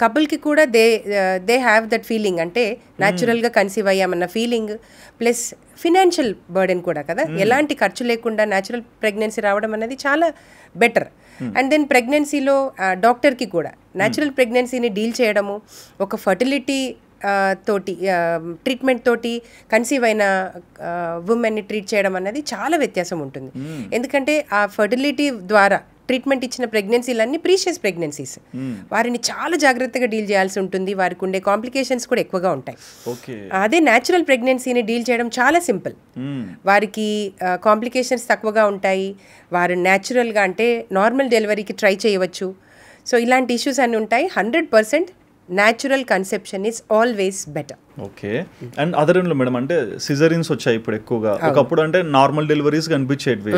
కపుల్కి కూడా దే హ్యావ్ దట్ ఫీలింగ్, అంటే న్యాచురల్గా కన్సీవ్ అయ్యామన్న ఫీలింగ్, ప్లస్ ఫినాన్షియల్ బర్డెన్ కూడా కదా. ఎలాంటి ఖర్చు లేకుండా న్యాచురల్ ప్రెగ్నెన్సీ రావడం అన్నది చాలా బెటర్. అండ్ దెన్ ప్రెగ్నెన్సీలో డాక్టర్కి కూడా న్యాచురల్ ప్రెగ్నెన్సీని డీల్ చేయడము, ఒక ఫర్టిలిటీ తోటి ట్రీట్మెంట్ తోటి కన్సీవ్ అయిన ఉమెన్ని ట్రీట్ చేయడం అన్నది చాలా వ్యత్యాసం ఉంటుంది. ఎందుకంటే ఆ ఫర్టిలిటీ ద్వారా ట్రీట్మెంట్ ఇచ్చిన ప్రెగ్నెన్సీలన్నీ ప్రీషియస్ ప్రెగ్నెన్సీస్, వారిని చాలా జాగ్రత్తగా డీల్ చేయాల్సి ఉంటుంది, వారికి ఉండే కాంప్లికేషన్స్ కూడా ఎక్కువగా ఉంటాయి. అదే న్యాచురల్ ప్రెగ్నెన్సీని డీల్ చేయడం చాలా సింపుల్, వారికి కాంప్లికేషన్స్ తక్కువగా ఉంటాయి, వారు న్యాచురల్గా అంటే నార్మల్ డెలివరీకి ట్రై చేయవచ్చు. సో ఇలాంటి ఇష్యూస్ అన్నీ ఉంటాయి. 100% natural conception is always better. Okay, and other ఏంలో మేడం, అంటే సిజరీన్స్ వచ్చాయి ఇప్పుడు ఎక్కువగా. ఒకప్పుడు అంటే నార్మల్ డెలివరీస్ కనిపించేటివి,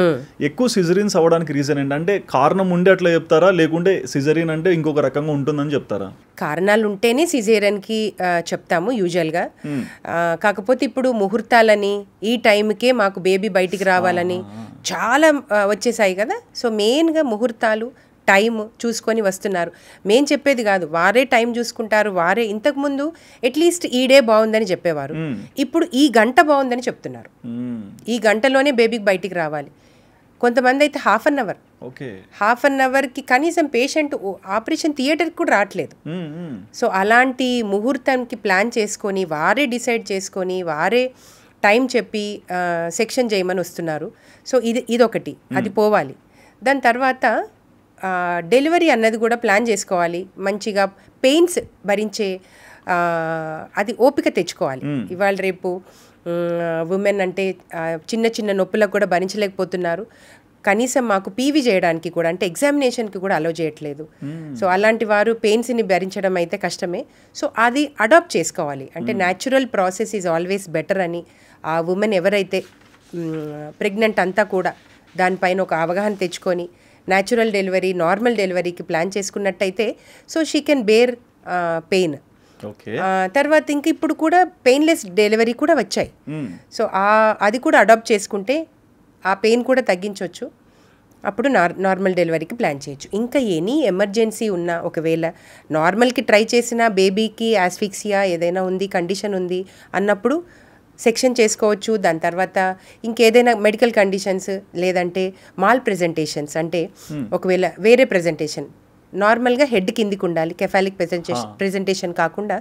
ఎక్కువ సిజరీన్స్ అవ్వడానికి రీజన్ ఏంటంటే కారణం ఉండి అట్లా చెప్తారా, లేకుంటే సిజరీన్ అంటే ఇంకొక రకంగా ఉంటుందని చెప్తారా? కారణాలు ఉంటేనే సిజేరియన్కి చెప్తాము యూజువల్గా. కాకపోతే ఇప్పుడు ముహూర్తాలని ఈ టైంకే మాకు బేబీ బయటికి రావాలని చాలా వచ్చేసాయి కదా. సో మెయిన్గా ముహూర్తాలు టైం చూసుకొని వస్తున్నారు. మేం చెప్పేది కాదు, వారే టైం చూసుకుంటారు. వారే ఇంతకుముందు అట్లీస్ట్ ఈ డే బాగుందని చెప్పేవారు, ఇప్పుడు ఈ గంట బాగుందని చెప్తున్నారు. ఈ గంటలోనే బేబీకి బయటికి రావాలి. కొంతమంది అయితే హాఫ్ అన్ అవర్కి కనీసం పేషెంట్ ఆపరేషన్ థియేటర్కి కూడా రావట్లేదు. సో అలాంటి ముహూర్తానికి ప్లాన్ చేసుకొని వారే డిసైడ్ చేసుకొని వారే టైం చెప్పి సెక్షన్ చేయమని వస్తున్నారు. సో ఇదొకటి, అది పోవాలి. దాని తర్వాత డెలివరీ అన్నది కూడా ప్లాన్ చేసుకోవాలి. మంచిగా పెయిన్స్ భరించే అది ఓపిక తెచ్చుకోవాలి. ఇవాళ రేపు ఉమెన్ అంటే చిన్న చిన్న నొప్పులకు కూడా భరించలేకపోతున్నారు. కనీసం మాకు పీవీ చేయడానికి కూడా అంటే ఎగ్జామినేషన్కి కూడా అలో చేయట్లేదు. సో అలాంటి వారు పెయిన్స్ని భరించడం అయితే కష్టమే. సో అది అడాప్ట్ చేసుకోవాలి. అంటే natural process is always better అని ఆ ఉమెన్ ఎవరైతే ప్రెగ్నెంట్ అంతా కూడా దానిపైన ఒక అవగాహన తెచ్చుకొని న్యాచురల్ డెలివరీ నార్మల్ డెలివరీకి ప్లాన్ చేసుకున్నట్టయితే so she can bear pain. తర్వాత ఇంక ఇప్పుడు కూడా పెయిన్లెస్ డెలివరీ కూడా వచ్చాయి. సో అది కూడా అడాప్ట్ చేసుకుంటే ఆ పెయిన్ కూడా తగ్గించవచ్చు. అప్పుడు నార్మల్ డెలివరీకి ప్లాన్ చేయొచ్చు. ఇంకా ఎనీ ఎమర్జెన్సీ ఉన్నా, ఒకవేళ నార్మల్కి ట్రై చేసిన బేబీకి యాస్ఫిక్సియా ఏదైనా ఉంది, కండిషన్ ఉంది అన్నప్పుడు సెక్షన్ చేసుకోవచ్చు. దాని తర్వాత ఇంకేదైనా మెడికల్ కండిషన్స్ లేదంటే మాల్ ప్రెజెంటేషన్స్, అంటే ఒకవేళ వేరే ప్రెజెంటేషన్ నార్మల్గా హెడ్ కిందికి ఉండాలి, కెఫాలిక్ ప్రెజెంటేషన్ కాకుండా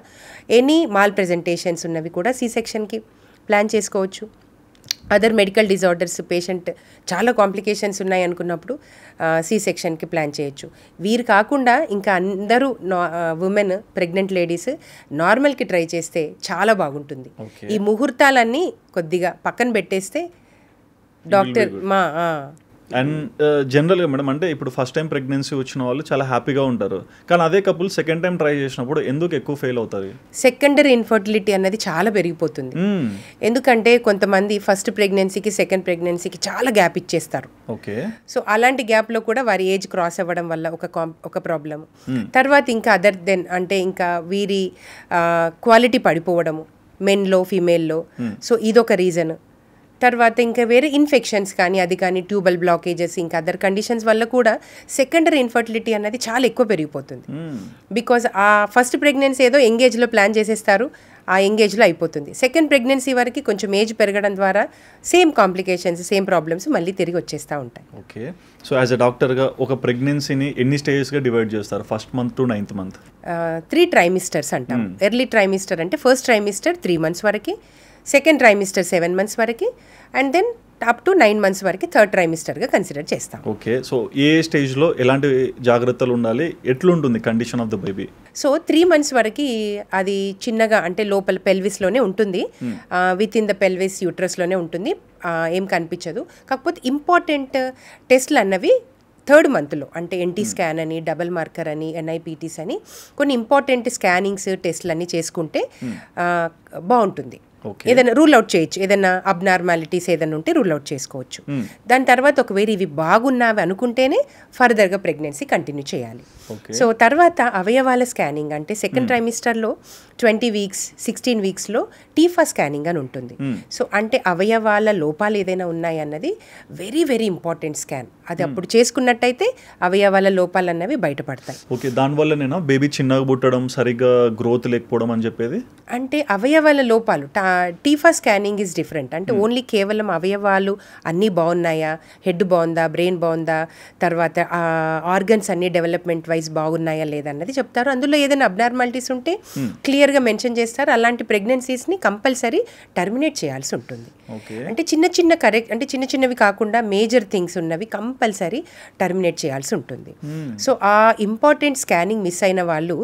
ఎనీ మాల్ ప్రెజెంటేషన్స్ ఉన్నవి కూడా సి సెక్షన్కి ప్లాన్ చేసుకోవచ్చు. అదర్ మెడికల్ డిజార్డర్స్, పేషెంట్ చాలా కాంప్లికేషన్స్ ఉన్నాయి అనుకున్నప్పుడు సి సెక్షన్కి ప్లాన్ చేయొచ్చు. వీరు కాకుండా ఇంకా అందరూ ఉమెన్ ప్రెగ్నెంట్ లేడీస్ నార్మల్కి ట్రై చేస్తే చాలా బాగుంటుంది. ఈ ముహూర్తాలన్నీ కొద్దిగా పక్కన పెట్టేస్తే డాక్టర్ అండ్ జనరల్గా మేడం అంటే ఇప్పుడు ఫస్ట్ టైం ప్రెగ్నెన్సీ వచ్చిన వాళ్ళు చాలా హ్యాపీగా ఉంటారు, కానీ అదే కపుల్ సెకండ్ టైం ట్రై చేసినప్పుడు ఎందుకు ఎక్కువ ఫెయిల్ అవుతుంది? సెకండరీ ఇన్ఫర్టిలిటీ అన్నది చాలా పెరిగిపోతుంది. ఎందుకంటే కొంతమంది ఫస్ట్ ప్రెగ్నెన్సీకి సెకండ్ ప్రెగ్నెన్సీకి చాలా గ్యాప్ ఇచ్చేస్తారు. ఓకే. సో అలాంటి గ్యాప్లో కూడా వారి ఏజ్ క్రాస్ అవ్వడం వల్ల ఒక ప్రాబ్లమ్. తర్వాత ఇంకా అదర్ దెన్ అంటే ఇంకా వీరి క్వాలిటీ పడిపోవడము మెన్లో ఫీమేల్లో, సో ఇదొక రీజన్. తర్వాత ఇంకా వేరే ఇన్ఫెక్షన్స్ కానీ అది కానీ ట్యూబల్ బ్లాకేజెస్ ఇంకా అదర్ కండిషన్స్ వల్ల కూడా సెకండరీ ఇన్ఫర్టిలిటీ అన్నది చాలా ఎక్కువ పెరిగిపోతుంది. బికాజ్ ఆ ఫస్ట్ ప్రెగ్నెన్సీ ఏదో యంగేజ్లో ప్లాన్ చేసేస్తారు, ఆ యంగేజ్లో అయిపోతుంది. సెకండ్ ప్రెగ్నెన్సీ వరకు కొంచెం ఏజ్ పెరగడం ద్వారా సేమ్ కాంప్లికేషన్స్, సేమ్ ప్రాబ్లమ్స్ మళ్ళీ తిరిగి వచ్చేస్తూ ఉంటాయి. ఓకే. సో యాజ్ అ డాక్టర్గా ఒక ప్రెగ్నెన్సీని ఎన్ని స్టేజెస్గా డివైడ్ చేస్తారు? First month to 9th month 3 trimesters అంటాం. ఎర్లీ ట్రైమిస్టర్ అంటే ఫస్ట్ ట్రైమిస్టర్ 3 months వరకు, సెకండ్ ట్రైమిస్టర్ 7 months వరకు, and then up to 9 months వరకు థర్డ్ ట్రైమిస్టర్గా కన్సిడర్ చేస్తాం. ఓకే. సో ఏ స్టేజ్లో ఎలాంటి జాగ్రత్తలు ఉండాలి, ఎట్లుంటుంది condition of the baby? So 3 months వరకు అది చిన్నగా అంటే లోపల పెల్విస్లోనే ఉంటుంది, విత్ ఇన్ ద పెల్విస్ యూట్రస్లోనే ఉంటుంది, ఏం కనిపించదు. కాకపోతే ఇంపార్టెంట్ టెస్ట్లు అన్నవి 3rd monthలో అంటే ఎన్టీ స్కాన్ అని, డబల్ మార్కర్ అని, NIPTs అని కొన్ని ఇంపార్టెంట్ స్కానింగ్స్ టెస్ట్లు అన్నీ చేసుకుంటే బాగుంటుంది. ఏదైనా రూల్ అవుట్ చేయొచ్చు, ఏదైనా అబ్నార్మాలిటీస్ ఏదైనా ఉంటే రూల్ అవుట్ చేసుకోవచ్చు. దాని తర్వాత ఒకవేళ ఇవి బాగున్నావి అనుకుంటేనే ఫర్దర్గా ప్రెగ్నెన్సీ కంటిన్యూ చేయాలి. సో తర్వాత అవయవాల స్కానింగ్ అంటే సెకండ్ ట్రైమిస్టర్లో 20 weeks 16 weeksలో టీఫా స్కానింగ్ అని ఉంటుంది. సో అంటే అవయవాల లోపాలు ఏదైనా ఉన్నాయన్నది వెరీ వెరీ ఇంపార్టెంట్ స్కాన్. అది అప్పుడు చేసుకున్నట్టయితే అవయవాల లోపాలు అన్నవి బయటపడతాయి. ఓకే. దానివల్ల నేను బేబీ చిన్నగా పుట్టడం, సరిగ్గా గ్రోత్ లేకపోవడం అని చెప్పేది అంటే అవయవాల లోపాలు. TIFFA scanning is different. అంటే ఓన్లీ కేవలం అవయవాలు అన్నీ బాగున్నాయా, హెడ్ బాగుందా, బ్రెయిన్ బాగుందా, తర్వాత ఆర్గన్స్ అన్నీ డెవలప్మెంట్ వైజ్ బాగున్నాయా లేదన్నది చెప్తారు. అందులో ఏదైనా అబ్నార్మాలిటీస్ ఉంటే క్లియర్గా మెన్షన్ చేస్తారు. అలాంటి ప్రెగ్నెన్సీస్ని కంపల్సరీ టర్మినేట్ చేయాల్సి ఉంటుంది. అంటే చిన్న చిన్నవి కాకుండా మేజర్ థింగ్స్ ఉన్నవి కంపల్సరీ టర్మినేట్ చేయాల్సి ఉంటుంది. సో ఆ ఇంపార్టెంట్ స్కానింగ్ మిస్ అయిన వాళ్ళు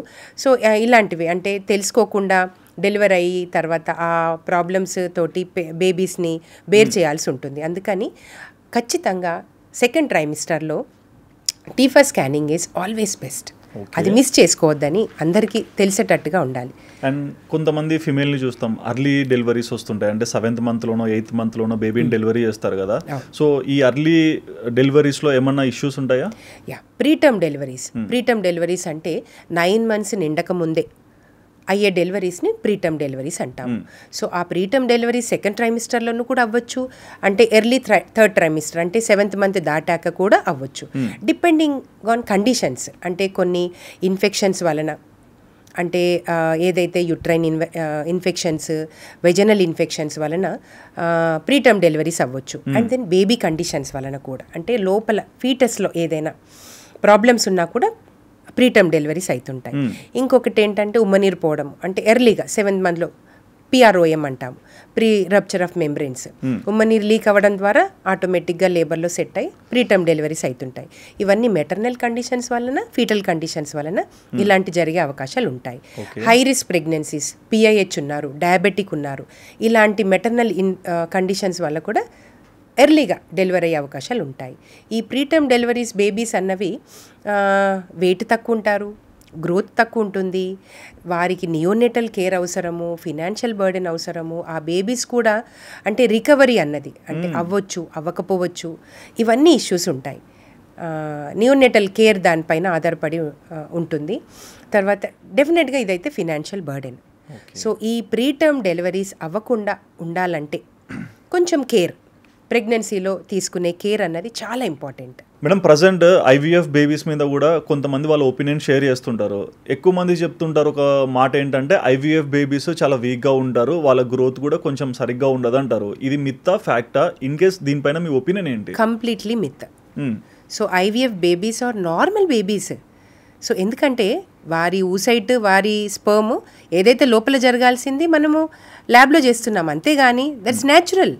సో ఇలాంటివి అంటే తెలుసుకోకుండా డెలివరీ అయ్యి తర్వాత ఆ ప్రాబ్లమ్స్ తోటి బేబీస్ని బేర్ చేయాల్సి ఉంటుంది. అందుకని ఖచ్చితంగా సెకండ్ ట్రైమిస్టర్లో TIFFA scanning is always best. అది మిస్ చేసుకోవద్దని అందరికీ తెలిసేటట్టుగా ఉండాలి. అండ్ కొంతమంది ఫిమేల్ని చూస్తాం అర్లీ డెలివరీస్ వస్తుంటాయి, అంటే 7th monthలోనో 8th monthలోనో బేబీని డెలివరీ చేస్తారు కదా. సో ఈ అర్లీ డెలివరీస్లో ఏమన్నా ఇష్యూస్ ఉంటాయా? ప్రీటర్మ్ డెలివరీస్ అంటే 9 months నిండక ముందే అయ్యే డెలివరీస్ని ప్రీటర్మ్ డెలివరీస్ అంటాము. సో ఆ ప్రీటర్మ్ డెలివరీ సెకండ్ ట్రైమిస్టర్లోనూ కూడా అవ్వచ్చు, అంటే ఎర్లీ థర్డ్ ట్రైమిస్టర్ అంటే 7th month దాటాక కూడా అవ్వచ్చు, డిపెండింగ్ ఆన్ కండిషన్స్. అంటే కొన్ని ఇన్ఫెక్షన్స్ వలన అంటే ఏదైతే యుట్రైన్ ఇన్ఫెక్షన్స్, వెజనల్ ఇన్ఫెక్షన్స్ వలన ప్రీటర్మ్ డెలివరీస్ అవ్వచ్చు. అండ్ దెన్ బేబీ కండిషన్స్ వలన కూడా అంటే లోపల ఫీటస్లో ఏదైనా ప్రాబ్లమ్స్ ఉన్నా కూడా ప్రీటర్మ్ డెలివరీస్ అవుతుంటాయి. ఇంకొకటి ఏంటంటే ఉమ్మనీరు పోవడం, అంటే ఎర్లీగా 7th monthలో PROM అంటాము, ప్రీ రప్చర్ ఆఫ్ మెంబ్రెయిన్స్. ఉమ్మనీరు లీక్ అవ్వడం ద్వారా ఆటోమేటిక్గా లేబర్లో సెట్ అయ్యి ప్రీటర్మ్ డెలివరీస్ అవుతుంటాయి. ఇవన్నీ మెటర్నల్ కండిషన్స్ వలన, ఫీటల్ కండిషన్స్ వలన ఇలాంటి జరిగే అవకాశాలు ఉంటాయి. హై రిస్క్ ప్రెగ్నెన్సీస్, PIH ఉన్నారు, డయాబెటిక్ ఉన్నారు, ఇలాంటి మెటర్నల్ కండిషన్స్ వల్ల కూడా ఎర్లీగా డెలివరీ అయ్యే అవకాశాలు ఉంటాయి. ఈ ప్రీటర్మ్ డెలివరీస్ బేబీస్ అన్నవి వెయిట్ తక్కువ ఉంటారు, గ్రోత్ తక్కువ ఉంటుంది, వారికి నియోనేటల్ కేర్ అవసరము, ఫినాన్షియల్ బర్డెన్ అవసరము, ఆ బేబీస్ కూడా అంటే రికవరీ అన్నది అంటే అవ్వచ్చు అవ్వకపోవచ్చు, ఇవన్నీ ఇష్యూస్ ఉంటాయి. నియోనేటల్ కేర్ దానిపైన ఆధారపడి ఉంటుంది. తర్వాత డెఫినెట్గా ఇదైతే ఫినాన్షియల్ బర్డెన్. సో ఈ ప్రీటర్మ్ డెలివరీస్ అవ్వకుండా ఉండాలంటే కొంచెం కేర్, ప్రెగ్నెన్సీలో తీసుకునే కేర్ అన్నది చాలా important. Madam present IVF babies మీద కూడా కొంతమంది వాళ్ళ ఒపీనియన్ షేర్ చేస్తుంటారు. ఎక్కువ మంది చెప్తుంటారు ఒక మాట ఏంటంటే ఐవీఎఫ్ బేబీస్ చాలా వీక్గా ఉంటారు, వాళ్ళ గ్రోత్ కూడా కొంచెం సరిగ్గా ఉండదు అంటారు. ఇది మిత్తా ఫ్యాక్టా? ఇన్ కేస్ దీనిపైన మీ ఒపీనియన్ ఏంటి? Completely myth. So IVF babies are normal babies. So ఎందుకంటే వారి ఊసైట్, వారి స్పర్మ్ ఏదైతే లోపల జరగాల్సింది మనము ల్యాబ్లో చేస్తున్నాం, అంతేగాని దట్స్ న్యాచురల్.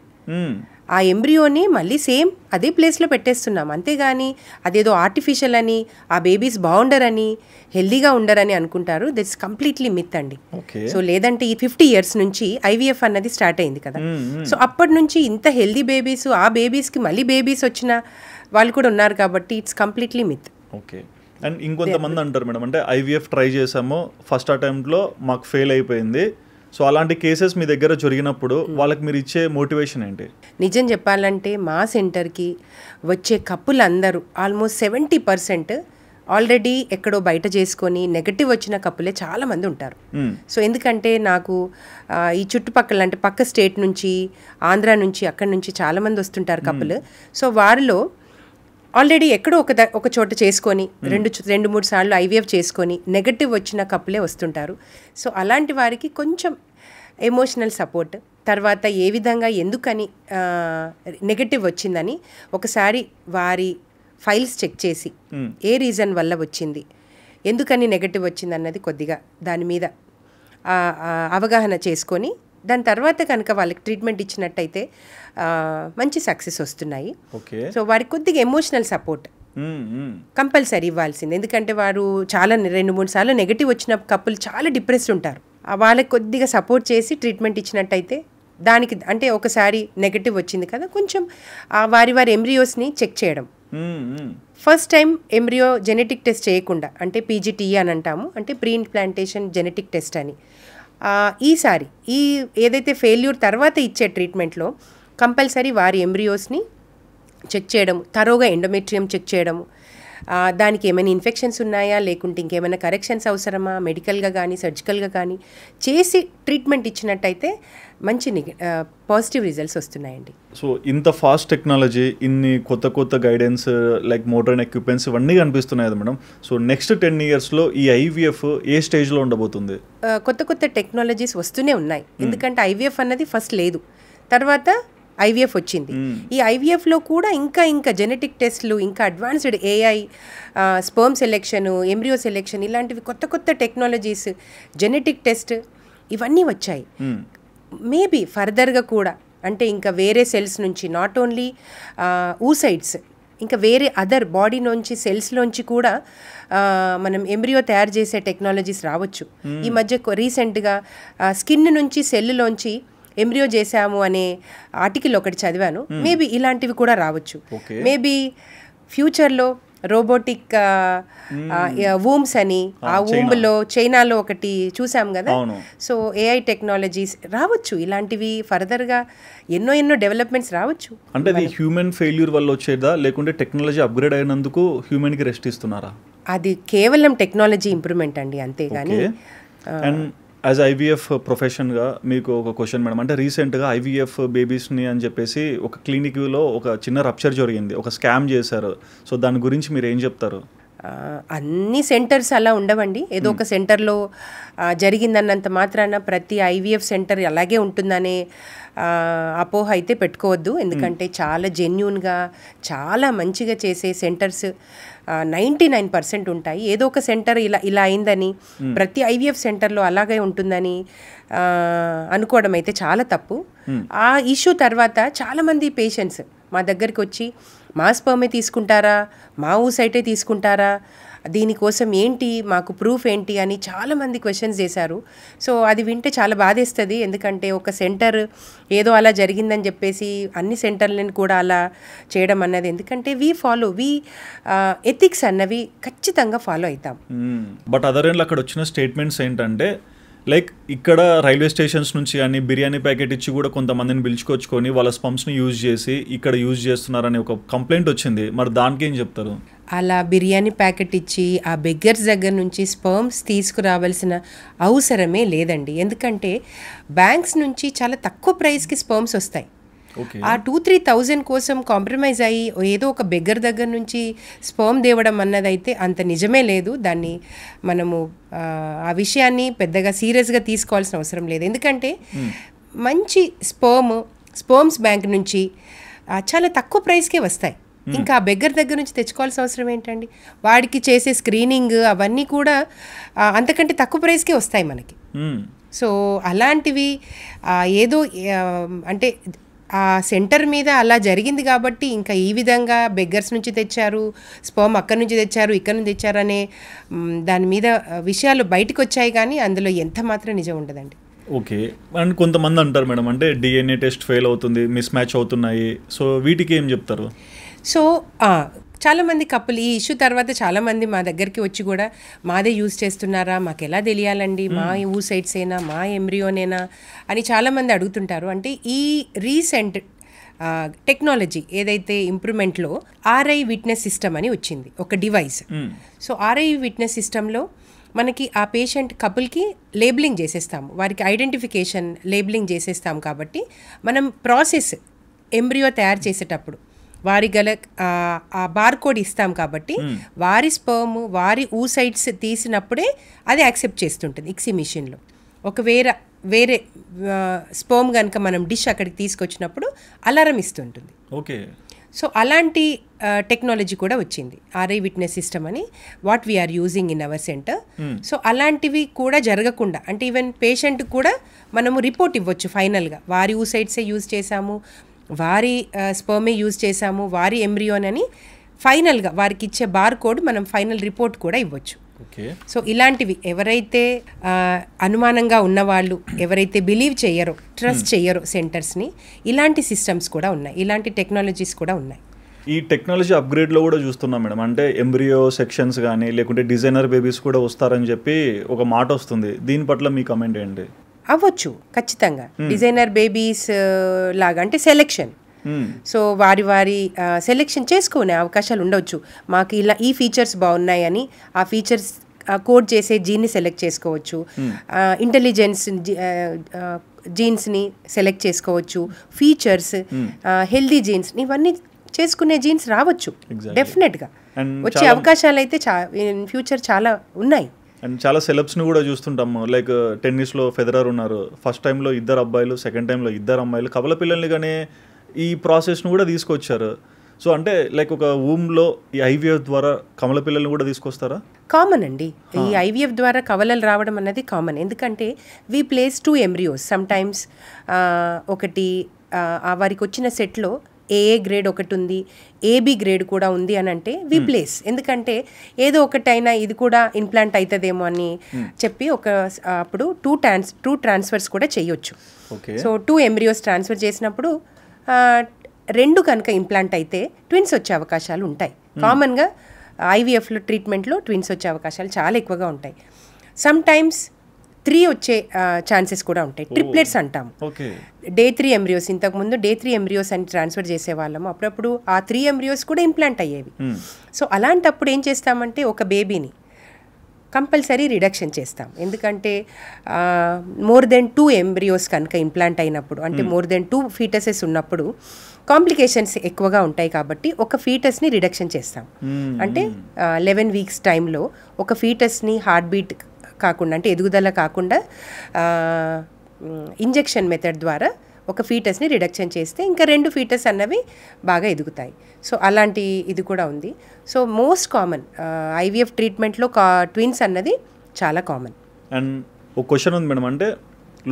ఆ ఎంబ్రియోని మళ్ళీ సేమ్ అదే ప్లేస్లో పెట్టేస్తున్నాం, అంతేగాని అదేదో ఆర్టిఫిషియల్ అని, ఆ బేబీస్ బాగుండరని, హెల్దీగా ఉండరని అనుకుంటారు. దట్స్ కంప్లీట్లీ మిత్ అండి. సో లేదంటే ఈ 50 years నుంచి ఐవీఎఫ్ అన్నది స్టార్ట్ అయింది కదా. సో అప్పటి నుంచి ఇంత హెల్దీ బేబీస్, ఆ బేబీస్కి మళ్ళీ బేబీస్ వచ్చిన వాళ్ళు కూడా ఉన్నారు కాబట్టి it's completely myth. Okay. And ఇంకొంతమంది అంటారు మేడం, అంటే ఐవీఎఫ్ ట్రై చేసాము, ఫస్ట్ అటెంప్ట్లో మాకు ఫెయిల్ అయిపోయింది. సో అలాంటి కేసెస్ మీ దగ్గర జరిగినప్పుడు వాళ్ళకి మీరు ఇచ్చే మోటివేషన్ ఏంటి? నిజం చెప్పాలంటే మా సెంటర్కి వచ్చే కప్పులందరూ ఆల్మోస్ట్ 70% ఆల్రెడీ ఎక్కడో బయట చేసుకొని నెగటివ్ వచ్చిన కప్పులే చాలామంది ఉంటారు. సో ఎందుకంటే నాకు ఈ చుట్టుపక్కల అంటే పక్క స్టేట్ నుంచి, ఆంధ్ర నుంచి, అక్కడి నుంచి చాలామంది వస్తుంటారు కప్పులు. సో వారిలో ఆల్రెడీ ఎక్కడో ఒక చోట చేసుకొని 2-3 సార్లు ఐవీఎఫ్ చేసుకొని నెగటివ్ వచ్చిన కప్పులే వస్తుంటారు. సో అలాంటి వారికి కొంచెం ఎమోషనల్ సపోర్ట్, తర్వాత ఏ విధంగా ఎందుకని నెగటివ్ వచ్చిందని ఒకసారి వారి ఫైల్స్ చెక్ చేసి ఏ రీజన్ వల్ల వచ్చింది, ఎందుకని నెగటివ్ వచ్చింది అన్నది కొద్దిగా దాని మీద అవగాహన చేసుకొని దాని తర్వాత కనుక వాళ్ళకి ట్రీట్మెంట్ ఇచ్చినట్టయితే మంచి సక్సెస్ వస్తున్నాయి. సో వారికి కొద్దిగా ఎమోషనల్ సపోర్ట్ కంపల్సరీ ఇవ్వాల్సింది. ఎందుకంటే వారు చాలా 2-3 సార్లు నెగటివ్ వచ్చిన కప్పులు చాలా డిప్రెస్డ్ ఉంటారు. వాళ్ళకి కొద్దిగా సపోర్ట్ చేసి ట్రీట్మెంట్ ఇచ్చినట్టయితే దానికి అంటే ఒకసారి నెగటివ్ వచ్చింది కదా, కొంచెం వారి ఎంబ్రియోస్ని చెక్ చేయడం. First time embryo genetic test చేయకుండా, అంటే పీజీటీఈ అని అంటాము, అంటే ప్రీ ఇంప్లాంటేషన్ జెనెటిక్ టెస్ట్ అని. ఈసారి ఈ ఏదైతే ఫెయిల్యూర్ తర్వాత ఇచ్చే ట్రీట్మెంట్లో కంపల్సరీ వారి ఎంబ్రియోస్ని చెక్ చేయడము, తరోగా ఎండోమెట్రియం చెక్ చేయడము, దానికి ఏమైనా ఇన్ఫెక్షన్స్ ఉన్నాయా, లేకుంటే ఇంకేమైనా కరెక్షన్స్ అవసరమా, మెడికల్గా కానీ సర్జికల్గా కానీ చేసి ట్రీట్మెంట్ ఇచ్చినట్టయితే మంచి పాజిటివ్ రిజల్ట్స్ వస్తున్నాయండి. సో ఇంత ఫాస్ట్ టెక్నాలజీ, ఇన్ని కొత్త గైడెన్స్ లైక్ మోడర్న్ ఎక్విప్మెంట్స్ ఇవన్నీ కనిపిస్తున్నాయి కదా మేడం. సో నెక్స్ట్ 10 yearsలో ఈ ఐవీఎఫ్ ఏ స్టేజ్లో ఉండబోతుంది? కొత్త టెక్నాలజీస్ వస్తూనే ఉన్నాయి. ఎందుకంటే ఐవీఎఫ్ అన్నది ఫస్ట్ లేదు, తర్వాత ఐవీఎఫ్ వచ్చింది. ఈ ఐవీఎఫ్లో కూడా ఇంకా జెనెటిక్ టెస్ట్లు, ఇంకా advanced AI, sperm selection, embryo selection, ఇలాంటివి కొత్త టెక్నాలజీస్, జెనెటిక్ టెస్ట్ ఇవన్నీ వచ్చాయి. మేబీ ఫర్దర్గా కూడా అంటే ఇంకా వేరే సెల్స్ నుంచి, నాట్ ఓన్లీ ఊసైడ్స్, ఇంకా వేరే అదర్ బాడీ నుంచి సెల్స్లోంచి కూడా మనం ఎంబ్రియో తయారు చేసే టెక్నాలజీస్ రావచ్చు. ఈ మధ్య రీసెంట్గా స్కిన్ నుంచి సెల్లులోంచి ఎంబ్రియో చేసాము అనే ఆర్టికల్ ఒకటి చదివాను. మేబీ ఇలాంటివి కూడా రావచ్చు. మేబీ ఫ్యూచర్లో రోబోటిక్ వూమ్స్ అని, ఆ వూమ్లో చైనాలో ఒకటి చూసాం కదా. సో ఏఐ టెక్నాలజీస్ రావచ్చు, ఇలాంటివి ఫర్దర్గా ఎన్నో డెవలప్మెంట్స్ రావచ్చు. అంటే అది హ్యూమన్ ఫెయిల్యూర్ వల్ల వచ్చేదా, లేకుంటే టెక్నాలజీ అప్గ్రేడ్ అయినందుకు హ్యూమన్కి రెస్ట్ ఇస్తున్నారా? అది కేవలం టెక్నాలజీ ఇంప్రూవ్మెంట్ అండి, అంతేగాని. అండ్ యాజ్ ఐవీఎఫ్ ప్రొఫెషన్గా మీకు ఒక క్వశ్చన్ మేడం, అంటే రీసెంట్గా ఐవీఎఫ్ బేబీస్ని అని చెప్పేసి ఒక క్లినిక్లో ఒక చిన్న రప్చర్ జరిగింది, ఒక స్కామ్ చేశారు. సో దాని గురించి మీరు ఏం చెప్తారు? అన్ని సెంటర్స్ అలా ఉండవండి. ఏదో ఒక సెంటర్లో జరిగిందన్నంత మాత్రాన ప్రతి ఐవీఎఫ్ సెంటర్ అలాగే ఉంటుందనే అపోహ అయితే పెట్టుకోవద్దు. ఎందుకంటే చాలా జెన్యూన్గా, చాలా మంచిగా చేసే సెంటర్స్ 99% ఉంటాయి. ఏదో ఒక సెంటర్ ఇలా అయిందని, ప్రతి ఐవీఎఫ్ సెంటర్లో అలాగే ఉంటుందని అనుకోవడం అయితే చాలా తప్పు. ఆ ఇష్యూ తర్వాత చాలామంది పేషెంట్స్ మా దగ్గరికి వచ్చి మా స్పర్మే తీసుకుంటారా, మా ఊసైటే తీసుకుంటారా, దీనికోసం ఏంటి, మాకు ప్రూఫ్ ఏంటి అని చాలామంది క్వశ్చన్స్ చేశారు. సో అది వింటే చాలా బాధేస్తుంది. ఎందుకంటే ఒక సెంటర్ ఏదో అలా జరిగిందని చెప్పేసి అన్ని సెంటర్లను కూడా అలా చేయడం అన్నది, ఎందుకంటే వి ఎథిక్స్ అన్నవి ఖచ్చితంగా ఫాలో అవుతాం. బట్ అదర్ ఎండ్లో అక్కడ వచ్చిన స్టేట్మెంట్స్ ఏంటంటే, లైక్ ఇక్కడ రైల్వే స్టేషన్స్ నుంచి కానీ బిర్యానీ ప్యాకెట్ ఇచ్చి కూడా కొంతమందిని పిలుచుకొచ్చుకొని వాళ్ళ స్పంప్స్ని యూజ్ చేసి ఇక్కడ యూజ్ చేస్తున్నారని ఒక కంప్లైంట్ వచ్చింది. మరి దానికి ఏం చెప్తారు? అలా బిర్యానీ ప్యాకెట్ ఇచ్చి ఆ బెగ్గర్స్ దగ్గర నుంచి స్పర్మ్స్ తీసుకురావాల్సిన అవసరమే లేదండి. ఎందుకంటే బ్యాంక్స్ నుంచి చాలా తక్కువ ప్రైస్కి స్పర్మ్స్ వస్తాయి. Okay. ఆ 2-3,000 కోసం కాంప్రమైజ్ అయ్యి ఏదో ఒక బెగ్గర్ దగ్గర నుంచి స్పర్మ్ దేవడం అన్నదైతే అంత నిజమే లేదు. దాన్ని మనము ఆ విషయాన్ని పెద్దగా సీరియస్గా తీసుకోవాల్సిన అవసరం లేదు. ఎందుకంటే మంచి స్పర్మ్స్ బ్యాంక్ నుంచి చాలా తక్కువ ప్రైస్కే వస్తాయి. ఇంకా ఆ బెగ్గర్ దగ్గర నుంచి తెచ్చుకోవాల్సిన అవసరం ఏంటండి? వాడికి చేసే స్క్రీనింగ్ అవన్నీ కూడా అంతకంటే తక్కువ ప్రైస్కే వస్తాయి మనకి. సో అలాంటివి ఏదో అంటే ఆ సెంటర్ మీద అలా జరిగింది కాబట్టి ఇంకా ఈ విధంగా బెగ్గర్స్ నుంచి తెచ్చారు, స్పర్మ్ అక్కడి నుంచి తెచ్చారు, ఇక్కడ నుంచి తెచ్చారు అనే దాని మీద విషయాలు బయటకు వచ్చాయి, కానీ అందులో ఎంత మాత్రం నిజం ఉండదండి. ఓకే. అండ్ కొంతమంది అంటారు మేడం, అంటే డిఎన్ఏ టెస్ట్ ఫెయిల్ అవుతుంది, మిస్ మ్యాచ్ అవుతున్నాయి, సో వీటికి ఏం చెప్తారు? సో చాలామంది కప్పులు ఈ ఇష్యూ తర్వాత చాలామంది మా దగ్గరికి వచ్చి కూడా మాదే యూజ్ చేస్తున్నారా, మాకు ఎలా తెలియాలండి, మా ఊసైట్సేనా, మా ఎంబ్రియోనేనా అని చాలామంది అడుగుతుంటారు. అంటే ఈ రీసెంట్ టెక్నాలజీ ఏదైతే ఇంప్రూవ్మెంట్లో ఆర్ఐ విట్నెస్ సిస్టమ్ అని వచ్చింది, ఒక డివైస్. సో ఆర్ఐ విట్నెస్ సిస్టంలో మనకి ఆ పేషెంట్ కపుల్కి లేబులింగ్ చేసేస్తాము, వారికి ఐడెంటిఫికేషన్ లేబులింగ్ చేసేస్తాము. కాబట్టి మనం ప్రాసెస్ ఎంబ్రియో తయారు చేసేటప్పుడు వారి గల ఆ బార్కోడ్ ఇస్తాం కాబట్టి వారి స్పర్మ్ వారి ఊసైట్స్ తీసినప్పుడే అది యాక్సెప్ట్ చేస్తుంటుంది ఇక్సీ మిషన్లో. ఒక వేరే స్పర్మ్ కనుక మనం డిష్ అక్కడికి తీసుకొచ్చినప్పుడు అలారం ఇస్తుంటుంది. ఓకే. సో అలాంటి టెక్నాలజీ కూడా వచ్చింది, ఆర్ఐ విట్నెస్ సిస్టమ్ అని, what we're using in our centre. So అలాంటివి కూడా జరగకుండా, అంటే ఈవెన్ పేషెంట్ కూడా మనము రిపోర్ట్ ఇవ్వచ్చు ఫైనల్గా, వారి ఊసైట్సే యూజ్ చేశాము, వారి స్పర్మే యూజ్ చేశాము, వారి ఎంబ్రియోన్ అని ఫైనల్గా వారికి ఇచ్చే బార్ కోడ్ మనం ఫైనల్ రిపోర్ట్ కూడా ఇవ్వచ్చు. సో ఇలాంటివి ఎవరైతే అనుమానంగా ఉన్నవాళ్ళు, ఎవరైతే బిలీవ్ చేయరో, ట్రస్ట్ చేయరో సెంటర్స్ని, ఇలాంటి సిస్టమ్స్ కూడా ఉన్నాయి, ఇలాంటి టెక్నాలజీస్ కూడా ఉన్నాయి. ఈ టెక్నాలజీ అప్గ్రేడ్లో కూడా చూస్తున్నాం మేడం, అంటే ఎంబ్రియో సెక్షన్స్ కానీ లేకుంటే డిజైనర్ బేబీస్ కూడా వస్తారని చెప్పి ఒక మాట వస్తుంది, దీని పట్ల మీ కమెంట్ ఏంటి? అవ్వచ్చు ఖచ్చితంగా, డిజైనర్ బేబీస్ లాగా అంటే సెలెక్షన్. సో వారి సెలెక్షన్ చేసుకునే అవకాశాలు ఉండవచ్చు. మాకు ఇలా ఈ ఫీచర్స్ బాగున్నాయని ఆ ఫీచర్స్ కోడ్ చేసే జీన్ని సెలెక్ట్ చేసుకోవచ్చు, ఇంటెలిజెన్స్ జీన్స్ని సెలెక్ట్ చేసుకోవచ్చు, ఫీచర్స్ హెల్దీ జీన్స్ ఇవన్నీ చేసుకునే జీన్స్ రావచ్చు. డెఫినెట్గా వచ్చే అవకాశాలు అయితే ఇన్ ఫ్యూచర్ చాలా ఉన్నాయి. అండ్ చాలా సెలబ్స్ని కూడా చూస్తుంటాము, లైక్ టెన్నిస్లో ఫెదరర్ ఉన్నారు, ఫస్ట్ టైంలో 2 అబ్బాయిలు, సెకండ్ టైంలో 2 అమ్మాయిలు, కవల పిల్లల్ని కానీ ఈ ప్రాసెస్ను కూడా తీసుకొచ్చారు. సో అంటే లైక్ ఒక వూమ్లో ఈ ఐవీఎఫ్ ద్వారా కమల పిల్లల్ని కూడా తీసుకొస్తారా? కామన్ అండి, ఈ ఐవీఎఫ్ ద్వారా కవలలు రావడం అన్నది కామన్. ఎందుకంటే we place 2 embryos some times. ఒకటి వారికి వచ్చిన సెట్లో ఏఏ గ్రేడ్ ఒకటి ఉంది, ఏబి గ్రేడ్ కూడా ఉంది అని అంటే వి ప్లేస్. ఎందుకంటే ఏదో ఒకటైనా ఇది కూడా ఇంప్లాంట్ అవుతుందేమో అని చెప్పి అప్పుడు 2 ట్రాన్స్ఫర్స్ కూడా చేయొచ్చు. సో 2 ఎంబ్రియోస్ ట్రాన్స్ఫర్ చేసినప్పుడు 2 కనుక ఇంప్లాంట్ అయితే ట్విన్స్ వచ్చే అవకాశాలు ఉంటాయి. కామన్గా ఐవీఎఫ్లో ట్రీట్మెంట్లో ట్విన్స్ వచ్చే అవకాశాలు చాలా ఎక్కువగా ఉంటాయి. సమ్ టైమ్స్ 3 వచ్చే ఛాన్సెస్ కూడా ఉంటాయి, ట్రిప్లెట్స్ అంటాము. డే 3 ఎంబ్రియోస్, ఇంతకుముందు డే 3 ఎంబ్రియోస్ అని ట్రాన్స్ఫర్ చేసేవాళ్ళము, అప్పుడప్పుడు ఆ 3 ఎంబ్రియోస్ కూడా ఇంప్లాంట్ అయ్యేవి. సో అలాంటప్పుడు ఏం చేస్తామంటే ఒక బేబీని కంపల్సరీ రిడక్షన్ చేస్తాం. ఎందుకంటే మోర్ దెన్ 2 ఎంబ్రియోస్ కనుక ఇంప్లాంట్ అయినప్పుడు, అంటే మోర్ దెన్ 2 ఫీటసెస్ ఉన్నప్పుడు కాంప్లికేషన్స్ ఎక్కువగా ఉంటాయి. కాబట్టి ఒక ఫీటస్ని రిడక్షన్ చేస్తాం. అంటే 11 వీక్స్ టైంలో ఒక ఫీటస్ని హార్ట్ బీట్ కాకుండా, అంటే ఎదుగుదల కాకుండా ఇంజెక్షన్ మెథడ్ ద్వారా ఒక ఫీటస్ని రిడక్షన్ చేస్తే ఇంకా 2 ఫీటస్ అన్నవి బాగా ఎదుగుతాయి. సో అలాంటి ఇది కూడా ఉంది. సో మోస్ట్ కామన్ ఐవీఎఫ్ ట్రీట్మెంట్లో ట్విన్స్ అన్నది చాలా కామన్. అండ్ ఒక క్వశ్చన్ ఉంది మేడం, అంటే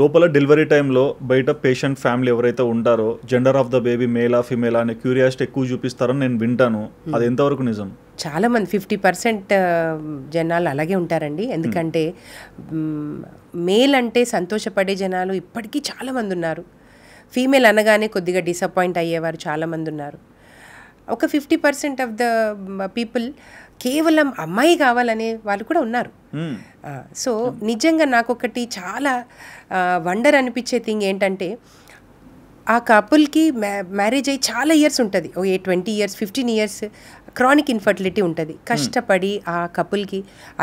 లోపల డెలివరీ టైంలో బయట పేషెంట్ ఫ్యామిలీ ఎవరైతే ఉంటారో జెండర్ ఆఫ్ ద బేబీ మేలా ఫిమేలా అనే క్యూరియాసిటీ ఎక్కువ చూపిస్తారని నేను వింటాను, అది ఎంతవరకు నిజం? చాలామంది 50% జనాలు అలాగే ఉంటారండి. ఎందుకంటే మేల్ అంటే సంతోషపడే జనాలు ఇప్పటికీ చాలామంది ఉన్నారు, ఫీమేల్ అనగానే కొద్దిగా డిసప్పాయింట్ అయ్యేవారు చాలామంది ఉన్నారు. ఒక 50% ఆఫ్ ద పీపుల్ కేవలం అమ్మాయి కావాలనే వాళ్ళు కూడా ఉన్నారు. సో నిజంగా నాకు ఒకటి చాలా వండర్ అనిపించే థింగ్ ఏంటంటే, ఆ కపుల్కి మ్యారేజ్ అయ్యి చాలా ఇయర్స్ ఉంటుంది, 20 ఇయర్స్ 15 ఇయర్స్ క్రానిక్ ఇన్ఫర్టిలిటీ ఉంటుంది. కష్టపడి ఆ కపుల్కి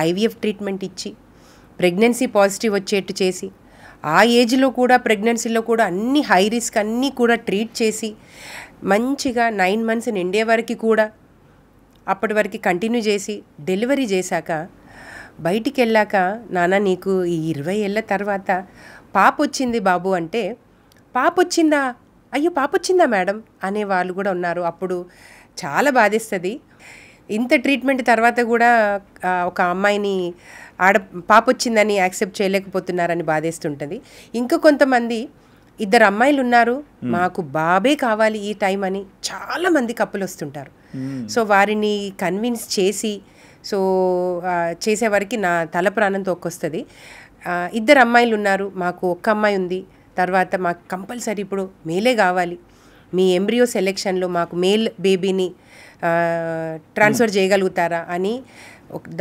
ఐవీఎఫ్ ట్రీట్మెంట్ ఇచ్చి ప్రెగ్నెన్సీ పాజిటివ్ వచ్చేట్టు చేసి ఆ ఏజ్లో కూడా ప్రెగ్నెన్సీలో కూడా అన్ని హై రిస్క్ అన్నీ కూడా ట్రీట్ చేసి మంచిగా 9 months నిండే వరకు కూడా అప్పటి వరకు కంటిన్యూ చేసి డెలివరీ చేశాక బయటికి వెళ్ళాక నాన్న నీకు ఈ 20 ఏళ్ళ తర్వాత పాప వచ్చింది బాబు అంటే పాప వచ్చిందా, అయ్యో పాప వచ్చిందా మేడం అనే వాళ్ళు కూడా ఉన్నారు. అప్పుడు చాలా బాధేస్తుంది. ఇంత ట్రీట్మెంట్ తర్వాత కూడా ఒక అమ్మాయిని పాప వచ్చిందని యాక్సెప్ట్ చేయలేకపోతున్నారని బాధేస్తుంటుంది. ఇంకా కొంతమంది 2 అమ్మాయిలు ఉన్నారు, మాకు బాబే కావాలి ఈ టైం అని చాలామంది కప్పులు వస్తుంటారు. సో వారిని కన్విన్స్ చేసి సో చేసేవారికి నా తల ప్రాణం తోక్కొస్తుంది. 2 అమ్మాయిలు ఉన్నారు, మాకు 1 అమ్మాయి ఉంది, తర్వాత మాకు కంపల్సరీ ఇప్పుడు మేలే కావాలి, మీ ఎంబ్రియో సెలెక్షన్లో మాకు మేల్ బేబీని ట్రాన్స్ఫర్ చేయగలుగుతారా అని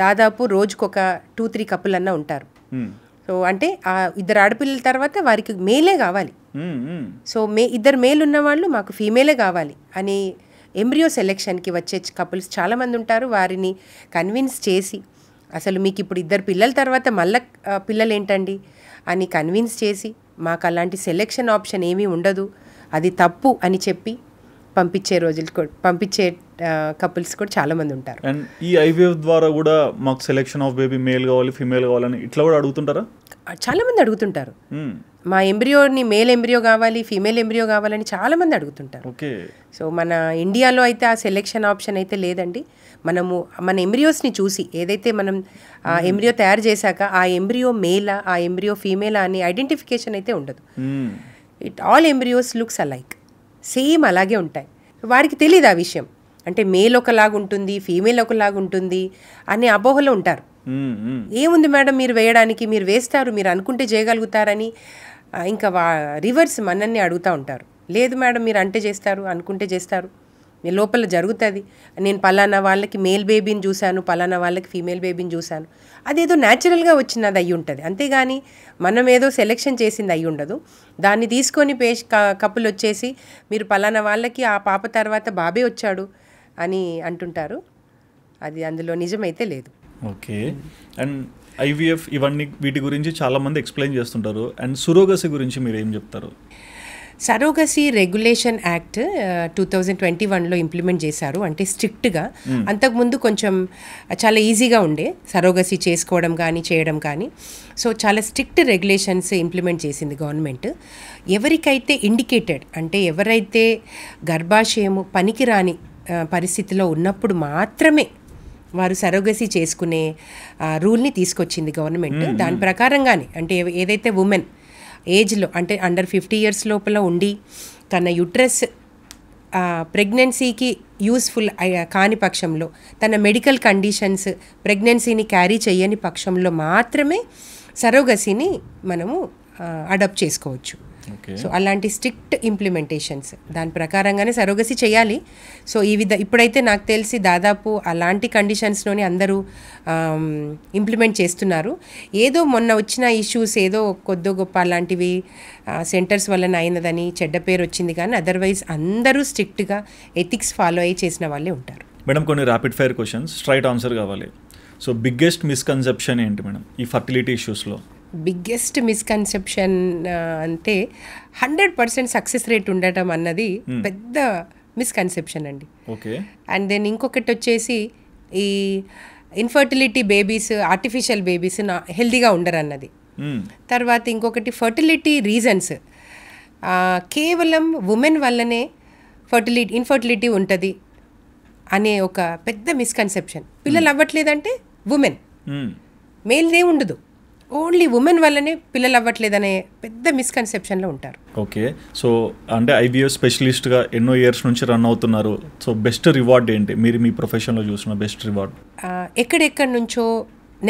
దాదాపు రోజుకొక 2-3 కప్పులన్నా ఉంటారు. సో అంటే 2 ఆడపిల్లల తర్వాత వారికి మేలే కావాలి. సో 2 మేల్ ఉన్న వాళ్ళు మాకు ఫీమేలే కావాలి అని ఎంబ్రియో సెలెక్షన్కి వచ్చే కపుల్స్ చాలామంది ఉంటారు. వారిని కన్విన్స్ చేసి అసలు మీకు ఇప్పుడు 2 పిల్లల తర్వాత మళ్ళీ పిల్లలు ఏంటండి అని కన్విన్స్ చేసి మాకు అలాంటి సెలెక్షన్ ఆప్షన్ ఏమీ ఉండదు, అది తప్పు అని చెప్పి పంపించే కపుల్స్ కూడా చాలామంది ఉంటారు. అండ్ ఈ ఐవీఎఫ్ ద్వారా కూడా మాకు సెలెక్షన్ ఆఫ్ బేబీ మేల్ కావాలి ఫీమేల్ కావాలని ఇట్లా కూడా అడుగుతుంటారా? చాలామంది అడుగుతుంటారు. మా ఎంబ్రియోని మేల్ ఎంబ్రియో కావాలి ఫీమేల్ ఎంబ్రియో కావాలని చాలామంది అడుగుతుంటారు. సో మన ఇండియాలో అయితే ఆ సెలెక్షన్ ఆప్షన్ అయితే లేదండి. మనము మన ఎంబ్రియోస్ని చూసి ఏదైతే మనం ఆ ఎంబ్రియో తయారు చేశాక ఆ ఎంబ్రియో మేలా ఆ ఎంబ్రియో ఫీమేలా అని ఐడెంటిఫికేషన్ అయితే ఉండదు. All embryos looks alike, same అలాగే ఉంటాయి. వారికి తెలియదు ఆ విషయం. అంటే మేల్ ఒకలాగా ఉంటుంది ఫీమేల్ ఒకలాగా ఉంటుంది అనే అపోహలో ఉంటారు. ఏముంది మేడం మీరు వేయడానికి, మీరు వేస్తారు, మీరు అనుకుంటే చేయగలుగుతారని ఇంకా రివర్స్ మనల్ని అడుగుతూ ఉంటారు. లేదు మేడం మీరు అంటే చేస్తారు, అనుకుంటే చేస్తారు, మీ లోపల జరుగుతుంది. నేను పలానా వాళ్ళకి మేల్ బేబీని చూశాను, పలానా వాళ్ళకి ఫీమేల్ బేబీని చూశాను, అదేదో న్యాచురల్గా వచ్చినది అయ్యి ఉంటుంది. అంతేగాని మనం ఏదో సెలెక్షన్ చేసింది అయ్యి ఉండదు. దాన్ని తీసుకొని కప్పులు వచ్చేసి మీరు పలానా వాళ్ళకి ఆ పాప తర్వాత బాబే వచ్చాడు అని అంటుంటారు. అది అందులో నిజమైతే లేదు. ఓకే. అండ్ ఐవీఎఫ్ ఇవన్నీ వీటి గురించి చాలామంది ఎక్స్ప్లెయిన్ చేస్తుంటారు. అండ్ సురోగసీ గురించి మీరు ఏం చెప్తారు? సరోగసీ రెగ్యులేషన్ యాక్ట్ 2021లో ఇంప్లిమెంట్ చేశారు. అంటే స్ట్రిక్ట్గా, అంతకుముందు కొంచెం చాలా ఈజీగా ఉండే సరోగసీ చేసుకోవడం కానీ చేయడం కానీ. సో చాలా స్ట్రిక్ట్ రెగ్యులేషన్స్ ఇంప్లిమెంట్ చేసింది గవర్నమెంట్. ఎవరికైతే ఇండికేటెడ్ అంటే ఎవరైతే గర్భాశయము పనికిరాని పరిస్థితిలో ఉన్నప్పుడు మాత్రమే వారు సరోగసీ చేసుకునే రూల్ని తీసుకొచ్చింది గవర్నమెంట్. దాని ప్రకారంగానే అంటే ఏదైతే ఉమెన్ ఏజ్లో అంటే అండర్ 50 years లోపల ఉండి తన యుట్రస్ ప్రెగ్నెన్సీకి యూస్ఫుల్ కాని పక్షంలో, తన మెడికల్ కండిషన్స్ ప్రెగ్నెన్సీని క్యారీ చేయని పక్షంలో మాత్రమే సరోగసీని మనము అడాప్ట్ చేసుకోవచ్చు. సో అలాంటి స్ట్రిక్ట్ ఇంప్లిమెంటేషన్స్ దాని ప్రకారంగానే సరోగసీ చేయాలి. సో ఇప్పుడైతే నాకు తెలిసి దాదాపు అలాంటి కండిషన్స్లోనే అందరూ ఇంప్లిమెంట్ చేస్తున్నారు. ఏదో మొన్న వచ్చిన ఇష్యూస్ ఏదో కొద్ది గొప్ప అలాంటివి సెంటర్స్ వలన అయినదని చెడ్డ పేరు వచ్చింది, కానీ అదర్వైజ్ అందరూ స్ట్రిక్ట్గా ఎథిక్స్ ఫాలో అయ్యి చేసిన వాళ్ళే ఉంటారు. మేడం కొన్ని rapid fire questions, straight answer కావాలి. సో బిగ్గెస్ట్ మిస్కన్సెప్షన్ ఏంటి మేడం ఈ ఫర్టిలిటీ ఇష్యూస్లో? బిగ్గెస్ట్ మిస్కన్సెప్షన్ అంటే 100% సక్సెస్ రేట్ ఉండటం అన్నది పెద్ద మిస్కన్సెప్షన్ అండి. ఓకే. అండ్ దెన్ ఇంకొకటి వచ్చేసి ఈ ఇన్ఫర్టిలిటీ బేబీస్, ఆర్టిఫిషియల్ బేబీస్ హెల్దీగా ఉండరు అన్నది. తర్వాత ఇంకొకటి ఫర్టిలిటీ రీజన్స్, కేవలం ఉమెన్ వల్లనే ఇన్ఫర్టిలిటీ ఉంటుంది అనే ఒక పెద్ద మిస్కన్సెప్షన్. పిల్లలు అవ్వట్లేదంటే ఉమెన్, మేల్దే ఉండదు, ఓన్లీ ఉమెన్ వల్లనే పిల్లలు అవ్వట్లేదనే పెద్ద మిస్కన్సెప్షన్లో ఉంటారు. ఓకే. సో అంటే ఐవీఎఫ్ స్పెషలిస్ట్గా ఎన్నో ఇయర్స్ నుంచి రన్ అవుతున్నారు. సో బెస్ట్ రివార్డ్ ఏంటి మీరు మీ ప్రొఫెషన్లో చూసిన బెస్ట్ రివార్డ్? ఎక్కడెక్కడి నుంచో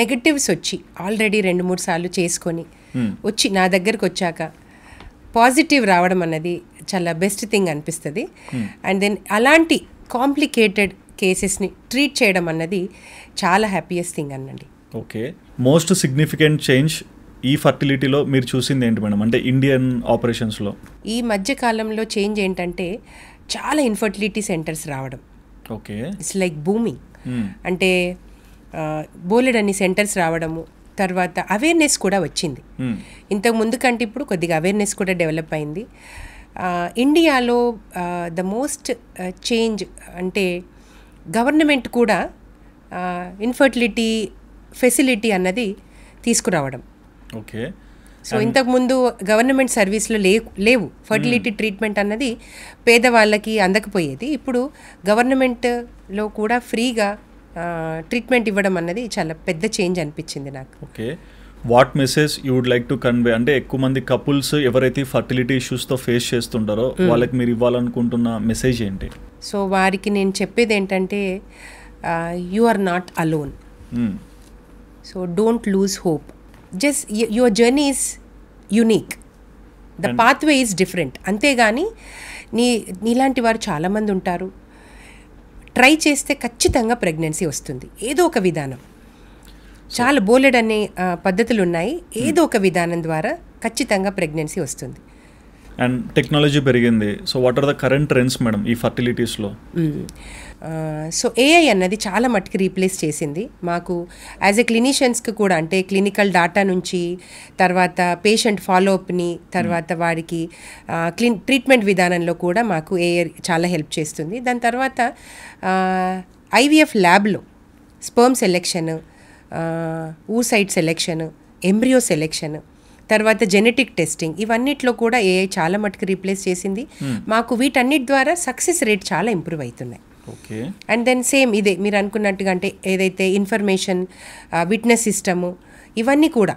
నెగటివ్స్ వచ్చి ఆల్రెడీ 2-3 సార్లు చేసుకొని వచ్చి నా దగ్గరకు వచ్చాక పాజిటివ్ రావడం అన్నది చాలా బెస్ట్ థింగ్ అనిపిస్తుంది. అండ్ దెన్ అలాంటి కాంప్లికేటెడ్ కేసెస్ని ట్రీట్ చేయడం అన్నది చాలా హ్యాపీయెస్ట్ థింగ్ అనండి. ఓకే. మోస్ట్ సిగ్నిఫికెంట్ చేంజ్ ఈ ఫర్టిలిటీలో మీరు చూసింది ఏంటి మేడం, అంటే ఇండియన్ ఆపరేషన్స్లో? ఈ మధ్య కాలంలో చేంజ్ ఏంటంటే చాలా ఇన్ఫర్టిలిటీ సెంటర్స్ రావడం. ఓకే. It's like booming. అంటే బోలెడన్ని సెంటర్స్ రావడము, తర్వాత అవేర్నెస్ కూడా వచ్చింది. ఇంతకు ముందు కంటే ఇప్పుడు కొద్దిగా అవేర్నెస్ కూడా డెవలప్ అయింది. ఇండియాలో ద మోస్ట్ చేంజ్ అంటే గవర్నమెంట్ కూడా ఇన్ఫర్టిలిటీ ఫెసిలిటీ అన్నది తీసుకురావడం. ఓకే. సో ఇంతకుముందు గవర్నమెంట్ సర్వీస్లో లేవు ఫర్టిలిటీ ట్రీట్మెంట్ అన్నది పేదవాళ్ళకి అందకపోయేది. ఇప్పుడు గవర్నమెంట్లో కూడా ఫ్రీగా ట్రీట్మెంట్ ఇవ్వడం అన్నది చాలా పెద్ద చేంజ్ అనిపించింది నాకు. Okay. What message you would like to convey, అంటే ఎక్కువ మంది కపుల్స్ ఎవరైతే ఫర్టిలిటీ ఇష్యూస్తో ఫేస్ చేస్తుంటారో వాళ్ళకి మీరు ఇవ్వాలనుకుంటున్న మెసేజ్ ఏంటి? సో వారికి నేను చెప్పేది ఏంటంటే you are not alone. So don't lose hope. Just your journey is unique, the pathway is different. అంతేగాని నీలాంటి వారు చాలామంది ఉంటారు. ట్రై చేస్తే ఖచ్చితంగా ప్రెగ్నెన్సీ వస్తుంది. ఏదో ఒక విధానం, చాలా బోలెడ్ అనే పద్ధతులు ఉన్నాయి. ఏదో ఒక విధానం ద్వారా ఖచ్చితంగా ప్రెగ్నెన్సీ వస్తుంది. అండ్ టెక్నాలజీ పెరిగింది. So what are the current trends madam ఈ ఫర్టిలిటీస్లో? సో ఏఐ అన్నది చాలా మట్టుకు రీప్లేస్ చేసింది మాకు యాజ్ ఎ క్లినిషియన్స్కి కూడా. అంటే క్లినికల్ డాటా నుంచి తర్వాత పేషెంట్ ఫాలోఅప్ని తర్వాత వాడికి ట్రీట్మెంట్ విధానంలో కూడా మాకు ఏఐ చాలా హెల్ప్ చేస్తుంది. దాని తర్వాత ఐవీఎఫ్ ల్యాబ్లో sperm selection, oocyte selection, embryo selection, తర్వాత జెనెటిక్ టెస్టింగ్, ఇవన్నిట్లో కూడా ఏఐ చాలా మటుకు రీప్లేస్ చేసింది మాకు. వీటన్నిటి ద్వారా సక్సెస్ రేట్ చాలా ఇంప్రూవ్ అవుతున్నాయి. ఓకే. అండ్ దెన్ సేమ్ ఇదే మీరు అనుకున్నట్టుగా అంటే ఏదైతే ఇన్ఫర్మేషన్ విట్నెస్ సిస్టము ఇవన్నీ కూడా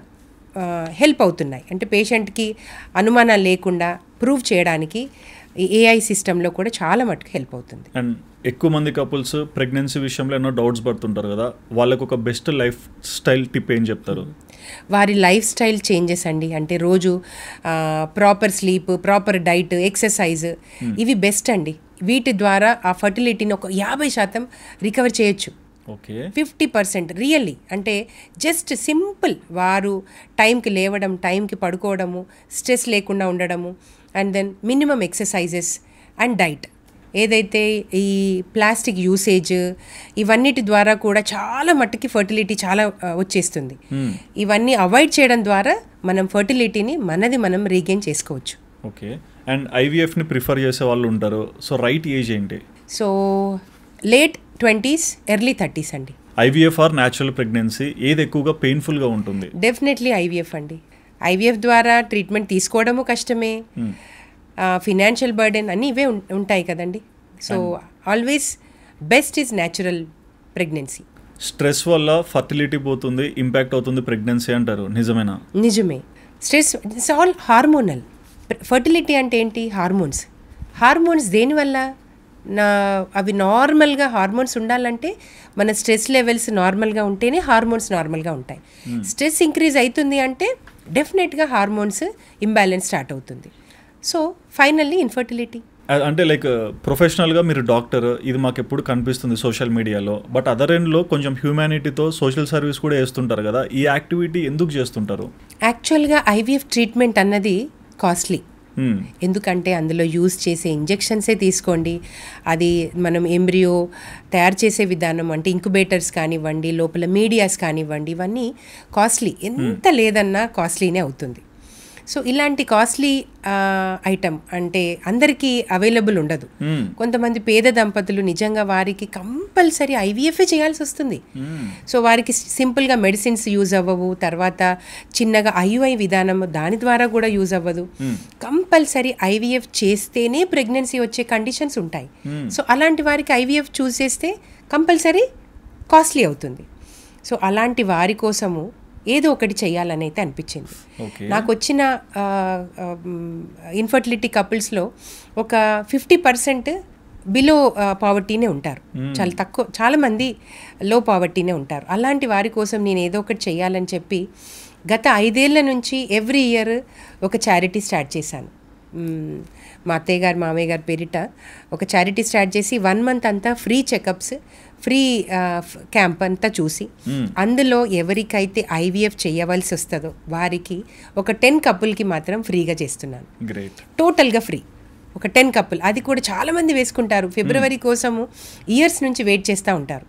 హెల్ప్ అవుతున్నాయి. అంటే పేషెంట్కి అనుమానాలు లేకుండా ప్రూవ్ చేయడానికి ఈ ఏఐ సిస్టంలో కూడా చాలా మటుకు హెల్ప్ అవుతుంది. అండ్ ఎక్కువ మంది కపుల్స్ ప్రెగ్నెన్సీ విషయంలో ఎన్నో డౌట్స్ పడుతుంటారు కదా, వాళ్ళకు ఒక బెస్ట్ లైఫ్ స్టైల్ టిప్ ఏం చెప్తారు? వారి లైఫ్ స్టైల్ చేంజెస్ అండి. అంటే రోజు proper sleep, proper diet, exercise, ఇవి బెస్ట్ అండి. వీటి ద్వారా ఆ ఫర్టిలిటీని ఒక 50% రికవర్ చేయొచ్చు. ఓకే. 50% రియల్లీ. అంటే జస్ట్ సింపుల్ వారు టైంకి లేవడం, టైంకి పడుకోవడము, స్ట్రెస్ లేకుండా ఉండడము, and then minimum exercises and diet. ఏదైతే ఈ ప్లాస్టిక్ యూసేజ్ ఇవన్నిటి ద్వారా కూడా చాలా మట్టుకి ఫర్టిలిటీ చాలా వచ్చేస్తుంది. ఇవన్నీ అవాయిడ్ చేయడం ద్వారా మనం ఫర్టిలిటీని మనం రీగెయిన్ చేసుకోవచ్చు. ఓకే. అండ్ ఐవీఎఫ్ని ప్రిఫర్ చేసే వాళ్ళు ఉంటారు. సో రైట్ ఏజ్ ఏంటి? So late 20s, early 30s అండి. ఐవీఎఫ్ ఆర్ న్యాచురల్ ప్రెగ్నెన్సీ, ఏది ఎక్కువగా పెయిన్ఫుల్గా ఉంటుంది? డెఫినెట్లీ ఐవీఎఫ్ అండి. ఐవీఎఫ్ ద్వారా ట్రీట్మెంట్ తీసుకోవడము కష్టమే, ఫినాన్షియల్ బర్డెన్ అన్నీ ఇవే ఉంటాయి కదండి. So always best is natural pregnancy. Stress వల్ల ఫర్టిలిటీ పోతుంది, ఇంపాక్ట్ అవుతుంది ప్రెగ్నెన్సీ అంటారు, నిజమేనా? నిజమే. Stress it's all hormonal. Fertility అంటే ఏంటి? హార్మోన్స్ దేనివల్ల? అవి నార్మల్గా హార్మోన్స్ ఉండాలంటే మన స్ట్రెస్ లెవెల్స్ నార్మల్గా ఉంటేనే హార్మోన్స్ నార్మల్గా ఉంటాయి. స్ట్రెస్ ఇంక్రీజ్ అవుతుంది అంటే డెఫినెట్గా హార్మోన్స్ ఇంబ్యాలెన్స్ స్టార్ట్ అవుతుంది. So finally infertility. అంటే లైక్ ప్రొఫెషనల్గా మీరు డాక్టర్, ఇది మాకు ఎప్పుడు కనిపిస్తుంది సోషల్ మీడియాలో. బట్ అదర్ ఎండ్లో కొంచెం హ్యూమానిటీతో సోషల్ సర్వీస్ కూడా చేస్తుంటారు కదా, ఈ యాక్టివిటీ ఎందుకు చేస్తుంటారు? యాక్చువల్గా ఐవీఎఫ్ ట్రీట్మెంట్ అన్నది కాస్ట్లీ. ఎందుకంటే అందులో యూజ్ చేసే ఇంజెక్షన్సే తీసుకోండి, అది మనం ఎంబ్రియో తయారు చేసే విధానం అంటే ఇంక్యుబేటర్స్ కానివ్వండి, లోపల మీడియాస్ కానివ్వండి, ఇవన్నీ కాస్ట్లీ. ఎంత లేదన్నా కాస్ట్లీనే అవుతుంది. సో ఇలాంటి కాస్ట్లీ ఐటమ్ అంటే అందరికీ అవైలబుల్ ఉండదు. కొంతమంది పేద దంపతులు నిజంగా వారికి కంపల్సరీ ఐవీఎఫ్ఏ చేయాల్సి వస్తుంది. సో వారికి సింపుల్గా మెడిసిన్స్ యూజ్ అవ్వవు, తర్వాత చిన్నగా ఐయుఐ విధానం దాని ద్వారా కూడా యూజ్ అవ్వదు. కంపల్సరీ ఐవీఎఫ్ చేస్తేనే ప్రెగ్నెన్సీ వచ్చే కండిషన్స్ ఉంటాయి. సో అలాంటి వారికి ఐవీఎఫ్ చూస్ చేస్తే కంపల్సరీ కాస్ట్లీ అవుతుంది. సో అలాంటి వారి కోసము ఏదో ఒకటి చేయాలని అయితే అనిపించింది. నాకు వచ్చిన ఇన్ఫర్టిలిటీ కపుల్స్లో ఒక 50% బిలో పావర్టీనే ఉంటారు. చాలామంది లో పావర్టీనే ఉంటారు. అలాంటి వారి కోసం నేను ఏదో ఒకటి చేయాలని చెప్పి గత 5 ఏళ్ల నుంచి ఎవ్రీ ఇయర్ ఒక చారిటీ స్టార్ట్ చేశాను. మా అత్తయ్య గారు మామయ్య గారి పేరిట ఒక చారిటీ స్టార్ట్ చేసి 1 month అంతా ఫ్రీ చెకప్స్, ఫ్రీ క్యాంప్ అంతా చూసి అందులో ఎవరికైతే ఐవీఎఫ్ చేయవలసి వస్తుందో వారికి ఒక 10 కపుల్కి మాత్రం ఫ్రీగా చేస్తున్నాను. టోటల్గా ఫ్రీ. ఒక 10 కపుల్, అది కూడా చాలామంది వేసుకుంటారు. ఫిబ్రవరి కోసము ఇయర్స్ నుంచి వెయిట్ చేస్తూ ఉంటారు.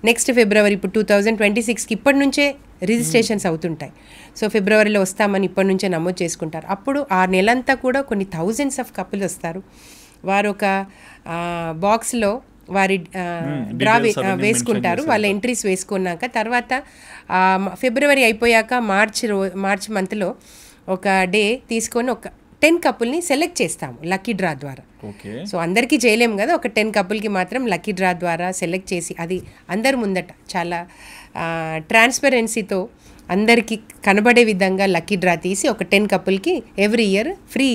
నెక్స్ట్ ఫిబ్రవరి ఇప్పుడు 2026కి ఇప్పటి నుంచే రిజిస్ట్రేషన్స్ అవుతుంటాయి. సో ఫిబ్రవరిలో వస్తామని ఇప్పటి నుంచే నమోదు చేసుకుంటారు. అప్పుడు ఆ నెలంతా కూడా కొన్ని థౌజండ్స్ ఆఫ్ కపుల్ వస్తారు. వారు ఒక బాక్స్లో వారి డ్రా వేసుకుంటారు. వాళ్ళ ఎంట్రీస్ వేసుకున్నాక తర్వాత ఫిబ్రవరి అయిపోయాక మార్చ్ మంత్లో ఒక డే తీసుకొని ఒక 10 కపుల్ని సెలెక్ట్ చేస్తాము లక్కీ డ్రా ద్వారా. సో అందరికీ చేయలేము కదా, ఒక 10 కపుల్కి మాత్రం లక్కీ డ్రా ద్వారా సెలెక్ట్ చేసి అది అందరి ముందట చాలా ట్రాన్స్పరెన్సీతో అందరికీ కనబడే విధంగా లక్కీ డ్రా తీసి ఒక 10 కపుల్కి ఎవ్రీ ఇయర్ ఫ్రీ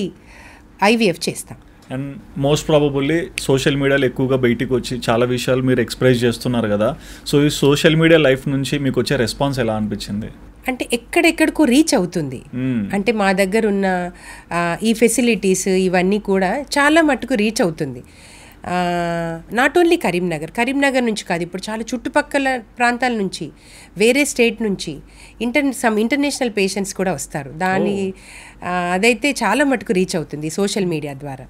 ఐవీఎఫ్ చేస్తాం. అండ్ మోస్ట్ ప్రాబబుల్లీ సోషల్ మీడియాలో ఎక్కువగా బయటికి వచ్చి చాలా విషయాలు మీరు ఎక్స్ప్రెస్ చేస్తున్నారు కదా, సో ఈ సోషల్ మీడియా లైఫ్ నుంచి మీకు వచ్చే రెస్పాన్స్ ఎలా అనిపించింది? అంటే ఎక్కడెక్కడికో రీచ్ అవుతుంది. అంటే మా దగ్గర ఉన్న ఈ ఫెసిలిటీస్ ఇవన్నీ కూడా చాలా మటుకు రీచ్ అవుతుంది. నాట్ ఓన్లీ కరీంనగర్ నుంచి కాదు, ఇప్పుడు చాలా చుట్టుపక్కల ప్రాంతాల నుంచి, వేరే స్టేట్ నుంచి ఇంటర్నేషనల్ పేషెంట్స్ కూడా వస్తారు. అదైతే చాలా మటుకు రీచ్ అవుతుంది సోషల్ మీడియా ద్వారా.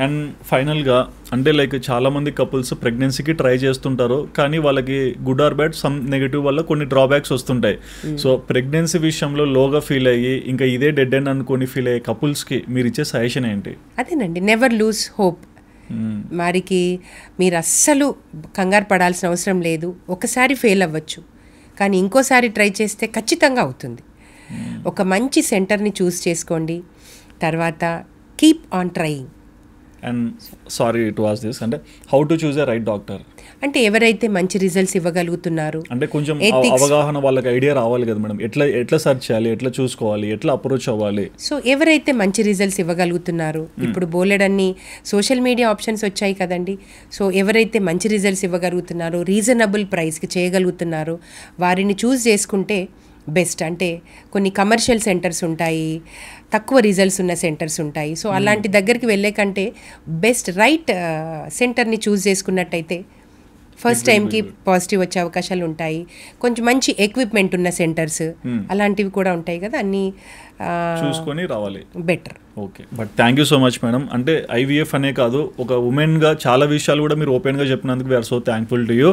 అండ్ ఫైనల్గా అంటే లైక్ చాలామంది కపుల్స్ ప్రెగ్నెన్సీకి ట్రై చేస్తుంటారు, కానీ వాళ్ళకి good or bad some negative వల్ల కొన్ని డ్రాబ్యాక్స్ వస్తుంటాయి. సో ప్రెగ్నెన్సీ విషయంలో లోగా ఫీల్ అయ్యి ఇంకా ఇదే డెడ్ ఎండ్ అనుకొని ఫీల్ అయ్యే కపుల్స్కి మీరు ఇచ్చే సజెషన్ ఏంటి? అదేనండి, నెవర్ లూజ్ హోప్. మరికి మీరు అస్సలు కంగారు పడాల్సిన అవసరం లేదు. ఒకసారి ఫెయిల్ అవ్వచ్చు, కానీ ఇంకోసారి ట్రై చేస్తే ఖచ్చితంగా అవుతుంది. ఒక మంచి సెంటర్ని చూస్ చేసుకోండి, తర్వాత keep on trying. And sorry to ask this, అంటే how to choose a right doctor? అంటే ఎవరైతే మంచి రిజల్ట్స్ ఇవ్వగలుగుతున్నారు, అంటే కొంచెం అవగాహన వాళ్ళకి ఐడియా రావాలి కదా మేడం, ఎట్లా సర్చ్ చేయాలి, ఎట్లా చూసుకోవాలి, ఎట్లా అప్రోచ్ అవ్వాలి? సో ఎవరైతే మంచి రిజల్ట్స్ ఇవ్వగలుగుతున్నారు, ఇప్పుడు బోలెడన్ని సోషల్ మీడియా ఆప్షన్స్ వచ్చాయి కదండి. సో ఎవరైతే మంచి రిజల్ట్స్ ఇవ్వగలుగుతున్నారో, రీజనబుల్ ప్రైస్కి చేయగలుగుతున్నారో వారిని చూస్ చేసుకుంటే బెస్ట్. అంటే కొన్ని కమర్షియల్ సెంటర్స్ ఉంటాయి, తక్కువ రిజల్ట్స్ ఉన్న సెంటర్స్ ఉంటాయి. సో అలాంటి దగ్గరికి వెళ్ళే కంటే బెస్ట్ రైట్ సెంటర్ని చూస్ చేసుకున్నట్టయితే ఫస్ట్ టైంకి పాజిటివ్ వచ్చే అవకాశాలు ఉంటాయి. కొంచెం మంచి ఎక్విప్మెంట్ ఉన్న సెంటర్స్ అలాంటివి కూడా ఉంటాయి కదా, అన్నీ చూసుకొని రావాలి, better. Okay, but thank you so much madam. అంటే ఐవీఎఫ్ అనే కాదు, ఒక ఉమెన్గా చాలా విషయాలు కూడా మీరు ఓపెన్గా చెప్పినందుకు we are so thankful to you.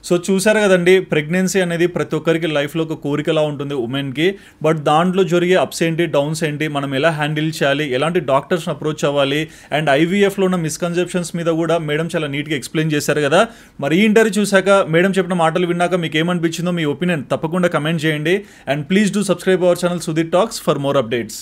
So చూసారు కదండి, ప్రెగ్నెన్సీ అనేది ప్రతి ఒక్కరికి లైఫ్లో ఒక కోరికలా ఉంటుంది ఉమెన్కి. బట్ దాంట్లో జరిగే అప్స్ ఏంటి, డౌన్స్ ఏంటి, మనం ఎలా హ్యాండిల్ చేయాలి, ఎలాంటి డాక్టర్స్ని అప్రోచ్ అవ్వాలి, అండ్ ఐవీఎఫ్లో ఉన్న మిస్కన్సెప్షన్స్ మీద కూడా మేడం చాలా నీట్గా ఎక్స్ప్లెయిన్ చేశారు కదా. మరి ఈ ఇంటర్వ్యూ చూశాక, మేడం చెప్పిన మాటలు విన్నాక మీకు ఏమనిపించిందో మీ ఒపీనియన్ తప్పకుండా కమెంట్ చేయండి. And please do subscribe our channel Sudheer talks for more updates.